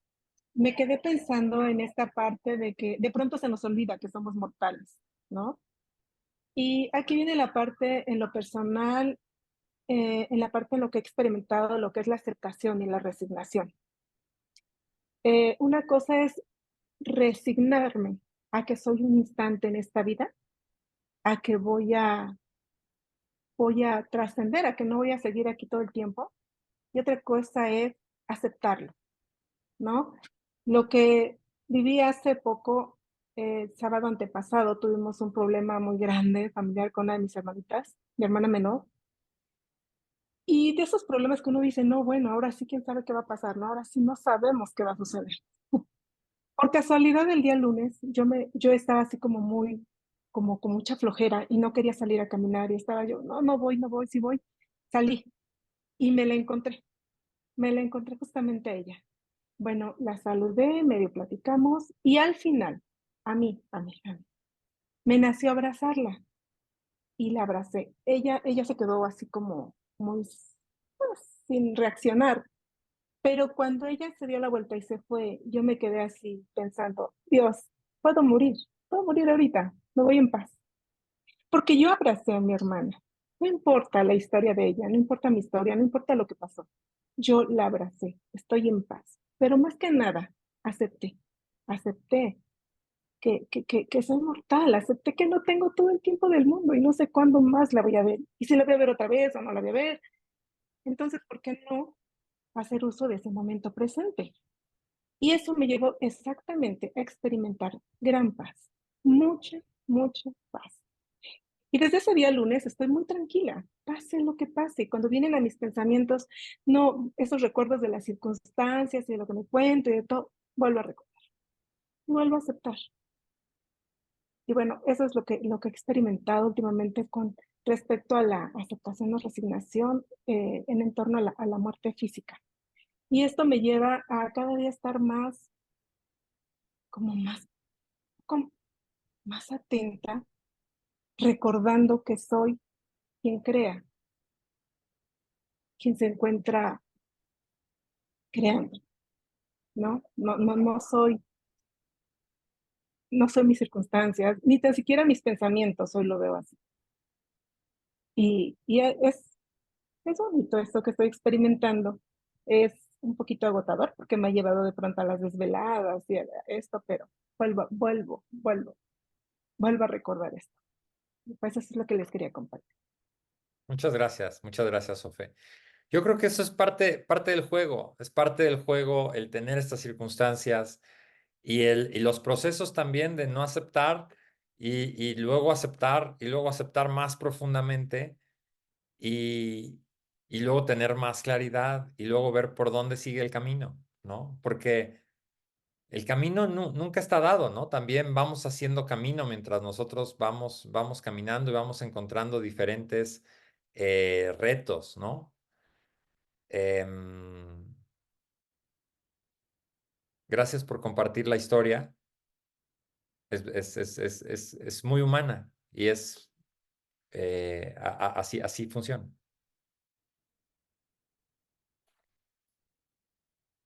me quedé pensando en esta parte de que de pronto se nos olvida que somos mortales, ¿no? Y aquí viene la parte en lo personal, en la parte en lo que he experimentado, lo que es la aceptación y la resignación. Una cosa es resignarme a que soy un instante en esta vida, a que voy a trascender, a que no voy a seguir aquí todo el tiempo. Y otra cosa es aceptarlo, ¿no? Lo que viví hace poco, sábado antepasado, tuvimos un problema muy grande familiar con una de mis hermanitas, mi hermana menor, y de esos problemas que uno dice: "No, bueno, ahora sí, quién sabe qué va a pasar, ¿no? Ahora sí no sabemos qué va a suceder". Por casualidad, el día lunes, yo estaba así como muy como con mucha flojera y no quería salir a caminar, y estaba yo: "No, no voy, no voy, sí voy". Salí y me la encontré justamente a ella. Bueno, la saludé, medio platicamos y al final, a mí, me nació abrazarla y la abracé. Ella se quedó así como muy, pues, sin reaccionar, pero cuando ella se dio la vuelta y se fue, yo me quedé así pensando: "Dios, puedo morir ahorita, me voy en paz". Porque yo abracé a mi hermana. No importa la historia de ella, no importa mi historia, no importa lo que pasó. Yo la abracé, estoy en paz. Pero más que nada, acepté, acepté que soy mortal, acepté que no tengo todo el tiempo del mundo y no sé cuándo más la voy a ver. Y si la voy a ver otra vez o no la voy a ver. Entonces, ¿por qué no hacer uso de ese momento presente? Y eso me llevó exactamente a experimentar gran paz, mucha, mucha paz. Y desde ese día lunes estoy muy tranquila, pase lo que pase. Cuando vienen a mis pensamientos, no, esos recuerdos de las circunstancias y de lo que me cuento y de todo, vuelvo a recordar, vuelvo a aceptar. Y bueno, eso es lo que he experimentado últimamente con respecto a la aceptación o resignación en torno a la muerte física. Y esto me lleva a cada día estar más, como más, como más atenta, recordando que soy quien crea, quien se encuentra creando. ¿No? No soy mis circunstancias, ni tan siquiera mis pensamientos, hoy lo veo así. Es bonito esto que estoy experimentando. Es un poquito agotador porque me ha llevado de pronto a las desveladas y a esto, pero vuelvo a recordar esto. Pues eso es lo que les quería compartir. Muchas gracias, Sofe. Yo creo que eso es parte del juego, es parte del juego el tener estas circunstancias y los procesos también de no aceptar y luego aceptar más profundamente y, y luego tener más claridad y luego ver por dónde sigue el camino, ¿no? Porque el camino nunca está dado, ¿no? También vamos haciendo camino mientras nosotros vamos caminando y vamos encontrando diferentes retos, ¿no? Em, gracias por compartir la historia. Es muy humana y así funciona.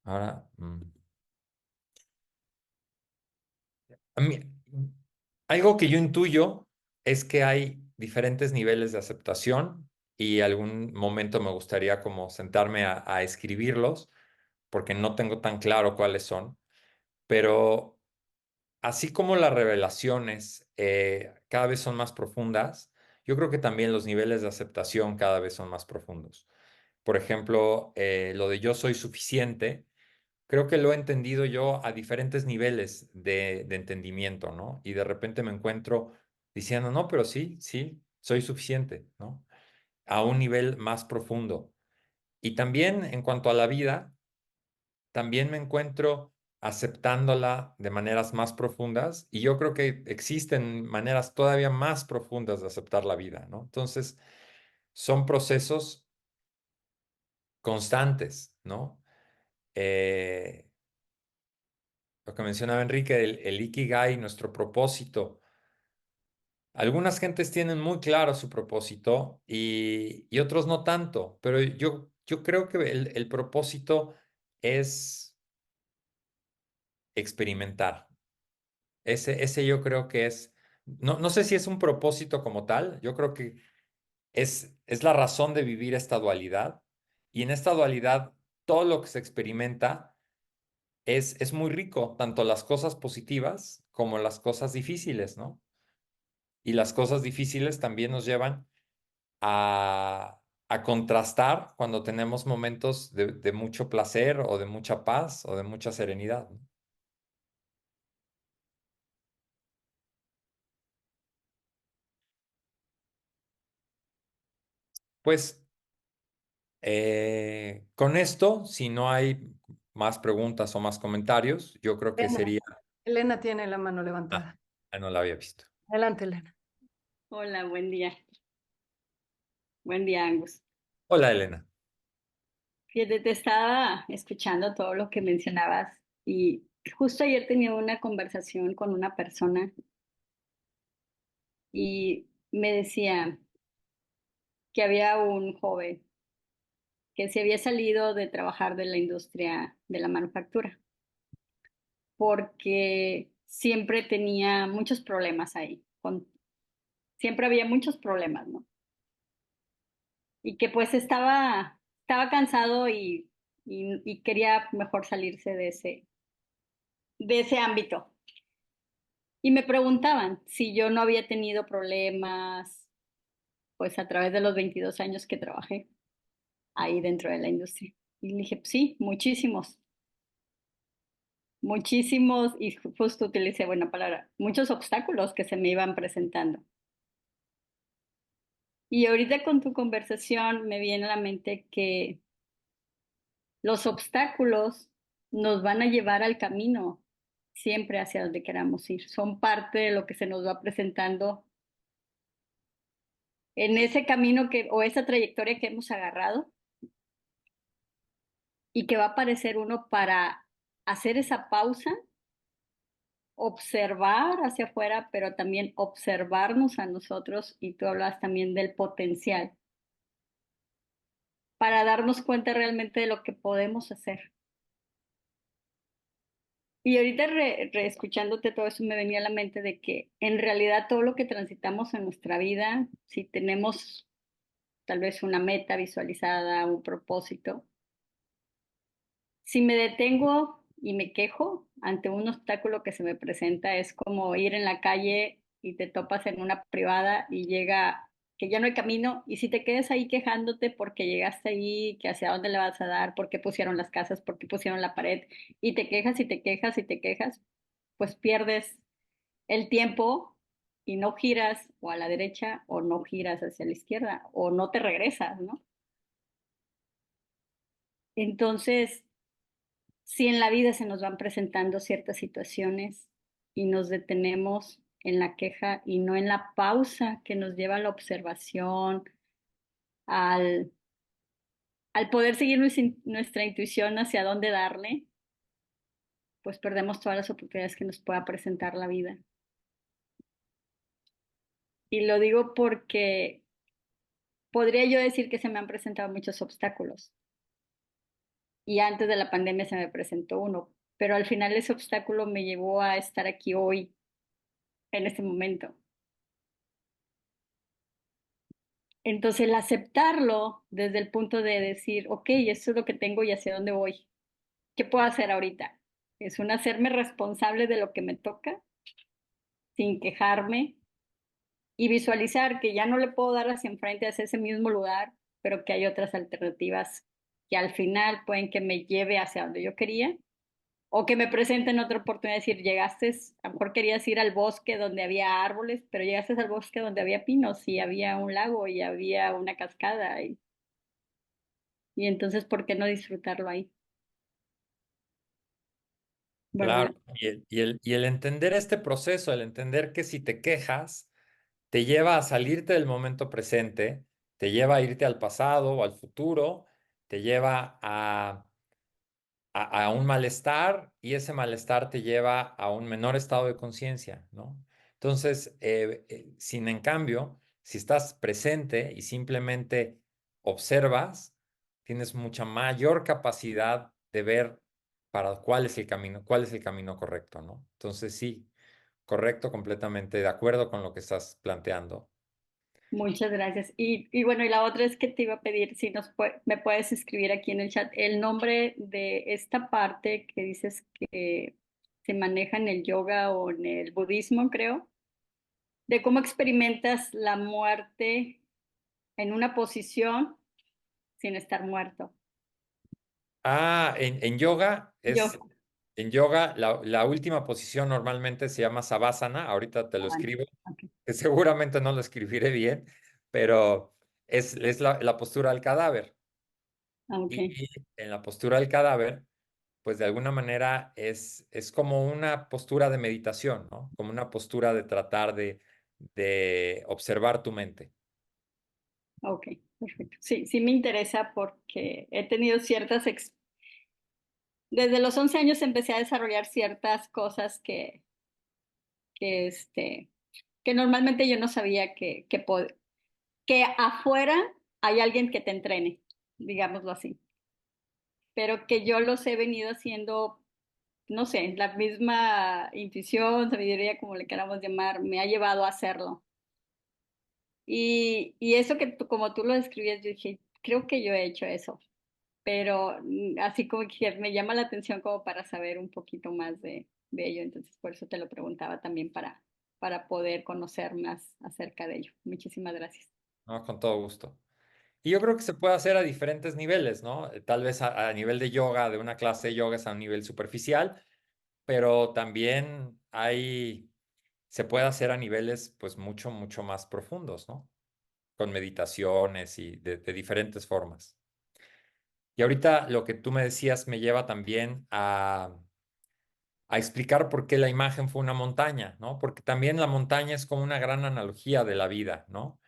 Ahora, a mí, algo que yo intuyo es que hay diferentes niveles de aceptación y algún momento me gustaría como sentarme a escribirlos porque no tengo tan claro cuáles son, pero así como las revelaciones cada vez son más profundas, yo creo que también los niveles de aceptación cada vez son más profundos. por ejemplo, lo de yo soy suficiente, creo que lo he entendido yo a diferentes niveles de entendimiento, ¿no? Y de repente me encuentro diciendo, no, pero sí, sí, soy suficiente, ¿no? A un nivel más profundo. Y también en cuanto a la vida, también me encuentro aceptándola de maneras más profundas y yo creo que existen maneras todavía más profundas de aceptar la vida, ¿no? Entonces, son procesos constantes, ¿no? Eh, lo que mencionaba Enrique, el Ikigai, nuestro propósito. Algunas gentes tienen muy claro su propósito y otros no tanto, pero yo creo que el propósito es experimentar. Ese yo creo que es, no sé si es un propósito como tal, yo creo que es la razón de vivir esta dualidad y en esta dualidad todo lo que se experimenta es muy rico, tanto las cosas positivas como las cosas difíciles, ¿no? Y las cosas difíciles también nos llevan a contrastar cuando tenemos momentos de mucho placer o de mucha paz o de mucha serenidad, ¿no? Pues con esto, si no hay más preguntas o más comentarios, yo creo que Elena, sería... Elena tiene la mano Ah, levantada. no la había visto. Adelante, Elena. Hola, buen día. Buen día, Angus. Hola, Elena. Fíjate, te estaba escuchando todo lo que mencionabas y justo ayer tenía una conversación con una persona y me decía que había un joven que se había salido de trabajar de la industria de la manufactura porque siempre tenía muchos problemas ahí, siempre había muchos problemas, ¿no? Y que pues estaba cansado y quería mejor salirse de ese ámbito. Y me preguntaban si yo no había tenido problemas, pues a través de los 22 años que trabajé ahí dentro de la industria. Y le dije, pues, sí, muchísimos, muchísimos, y justo utilicé buena palabra, muchos obstáculos que se me iban presentando. Y ahorita con tu conversación me viene a la mente que los obstáculos nos van a llevar al camino siempre hacia donde queramos ir. Son parte de lo que se nos va presentando en ese camino o esa trayectoria que hemos agarrado y que va a aparecer uno para hacer esa pausa, observar hacia afuera, pero también observarnos a nosotros, y tú hablas también del potencial, para darnos cuenta realmente de lo que podemos hacer. Y ahorita escuchándote todo eso me venía a la mente de que en realidad todo lo que transitamos en nuestra vida, si tenemos tal vez una meta visualizada, un propósito, si me detengo y me quejo ante un obstáculo que se me presenta, es como ir en la calle y te topas en una privada y llega que ya no hay camino, y si te quedas ahí quejándote porque llegaste ahí, que hacia dónde le vas a dar, por qué pusieron las casas, por qué pusieron la pared, y te quejas y te quejas y te quejas, pues pierdes el tiempo y no giras o a la derecha o no giras hacia la izquierda o no te regresas, ¿no? Entonces, si en la vida se nos van presentando ciertas situaciones y nos detenemos en la queja y no en la pausa que nos lleva a la observación, al, al poder seguir nuestra intuición hacia dónde darle, pues perdemos todas las oportunidades que nos pueda presentar la vida. Y lo digo porque podría yo decir que se me han presentado muchos obstáculos y antes de la pandemia se me presentó uno, pero al final ese obstáculo me llevó a estar aquí hoy, en este momento. Entonces, el aceptarlo desde el punto de decir, ok, esto es lo que tengo y hacia dónde voy. ¿Qué puedo hacer ahorita? Es un hacerme responsable de lo que me toca, sin quejarme, y visualizar que ya no le puedo dar hacia enfrente, hacia ese mismo lugar, pero que hay otras alternativas que al final pueden que me lleve hacia donde yo quería, o que me presenten otra oportunidad de decir, llegaste, a lo mejor querías ir al bosque donde había árboles, pero llegaste al bosque donde había pinos y había un lago y había una cascada. Y entonces, ¿por qué no disfrutarlo ahí? ¿Verdad? Claro, y el entender este proceso, el entender que si te quejas, te lleva a salirte del momento presente, te lleva a irte al pasado o al futuro, te lleva a un malestar y ese malestar te lleva a un menor estado de conciencia, ¿no? Entonces, sin en cambio, si estás presente y simplemente observas, tienes mucha mayor capacidad de ver para cuál es el camino correcto, ¿no? Entonces, sí, correcto, completamente de acuerdo con lo que estás planteando. Muchas gracias. Y bueno, y la otra es que te iba a pedir si me puedes escribir aquí en el chat el nombre de esta parte que dices que se maneja en el yoga o en el budismo, creo, de cómo experimentas la muerte en una posición sin estar muerto. En yoga Yo, en yoga la última posición normalmente se llama Savasana, ahorita te lo bueno, escribo, ok, que seguramente no lo escribiré bien, pero es la postura del cadáver. ok, Y en la postura del cadáver, pues de alguna manera es como una postura de meditación, ¿no? Como una postura de tratar de observar tu mente. ok, perfecto. Sí, sí me interesa porque he tenido desde los 11 años empecé a desarrollar ciertas cosas que, este, que normalmente yo no sabía que afuera hay alguien que te entrene, digámoslo así, pero que yo los he venido haciendo, no sé, la misma intuición, sabiduría, como le queramos llamar, me ha llevado a hacerlo. Y eso que como tú lo describías, yo dije, creo que yo he hecho eso, pero así como que me llama la atención como para saber un poquito más de ello, entonces por eso te lo preguntaba también para poder conocer más acerca de ello. Muchísimas gracias. ¿No? Con todo gusto. Y yo creo que se puede hacer a diferentes niveles, ¿no? Tal vez a nivel de yoga, de una clase de yoga es a un nivel superficial, pero también se puede hacer a niveles pues mucho, mucho más profundos, ¿no? Con meditaciones y de diferentes formas. Y ahorita lo que tú me decías me lleva también a explicar por qué la imagen fue una montaña, ¿no? Porque también la montaña es como una gran analogía de la vida, ¿no?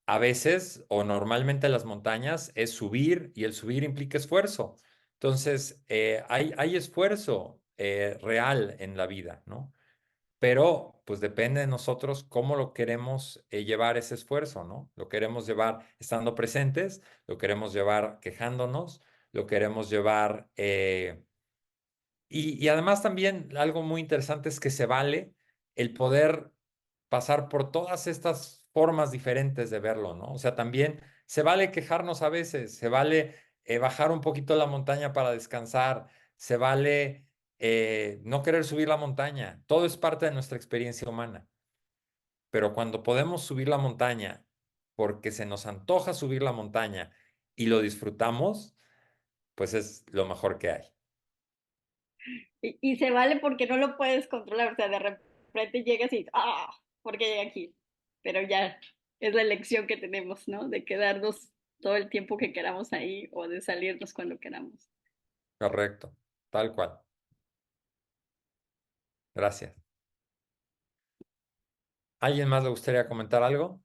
A veces o normalmente las montañas es subir y el subir implica esfuerzo. Entonces, hay esfuerzo real en la vida, ¿no? Pero pues depende de nosotros cómo lo queremos llevar ese esfuerzo, ¿no? Lo queremos llevar estando presentes, lo queremos llevar quejándonos, lo queremos llevar... y además también algo muy interesante es que se vale el poder pasar por todas estas formas diferentes de verlo, ¿no? O sea, también se vale quejarnos a veces, se vale bajar un poquito la montaña para descansar, se vale no querer subir la montaña, todo es parte de nuestra experiencia humana, pero cuando podemos subir la montaña porque se nos antoja subir la montaña y lo disfrutamos, pues es lo mejor que hay. Y se vale porque no lo puedes controlar, o sea, de repente llegas y, ¿por qué llegué aquí? Pero ya es la elección que tenemos, ¿no? De quedarnos todo el tiempo que queramos ahí o de salirnos cuando queramos. Correcto, tal cual. Gracias. ¿Alguien más le gustaría comentar algo?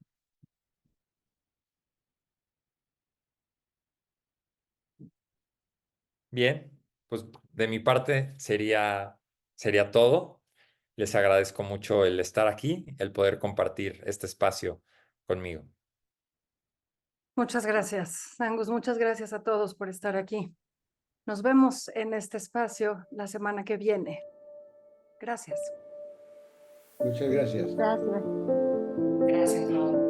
Bien, pues de mi parte sería todo. Les agradezco mucho el estar aquí, el poder compartir este espacio conmigo. Muchas gracias, Angus. Muchas gracias a todos por estar aquí. Nos vemos en este espacio la semana que viene. Gracias. Muchas gracias. Gracias. Gracias, Raúl.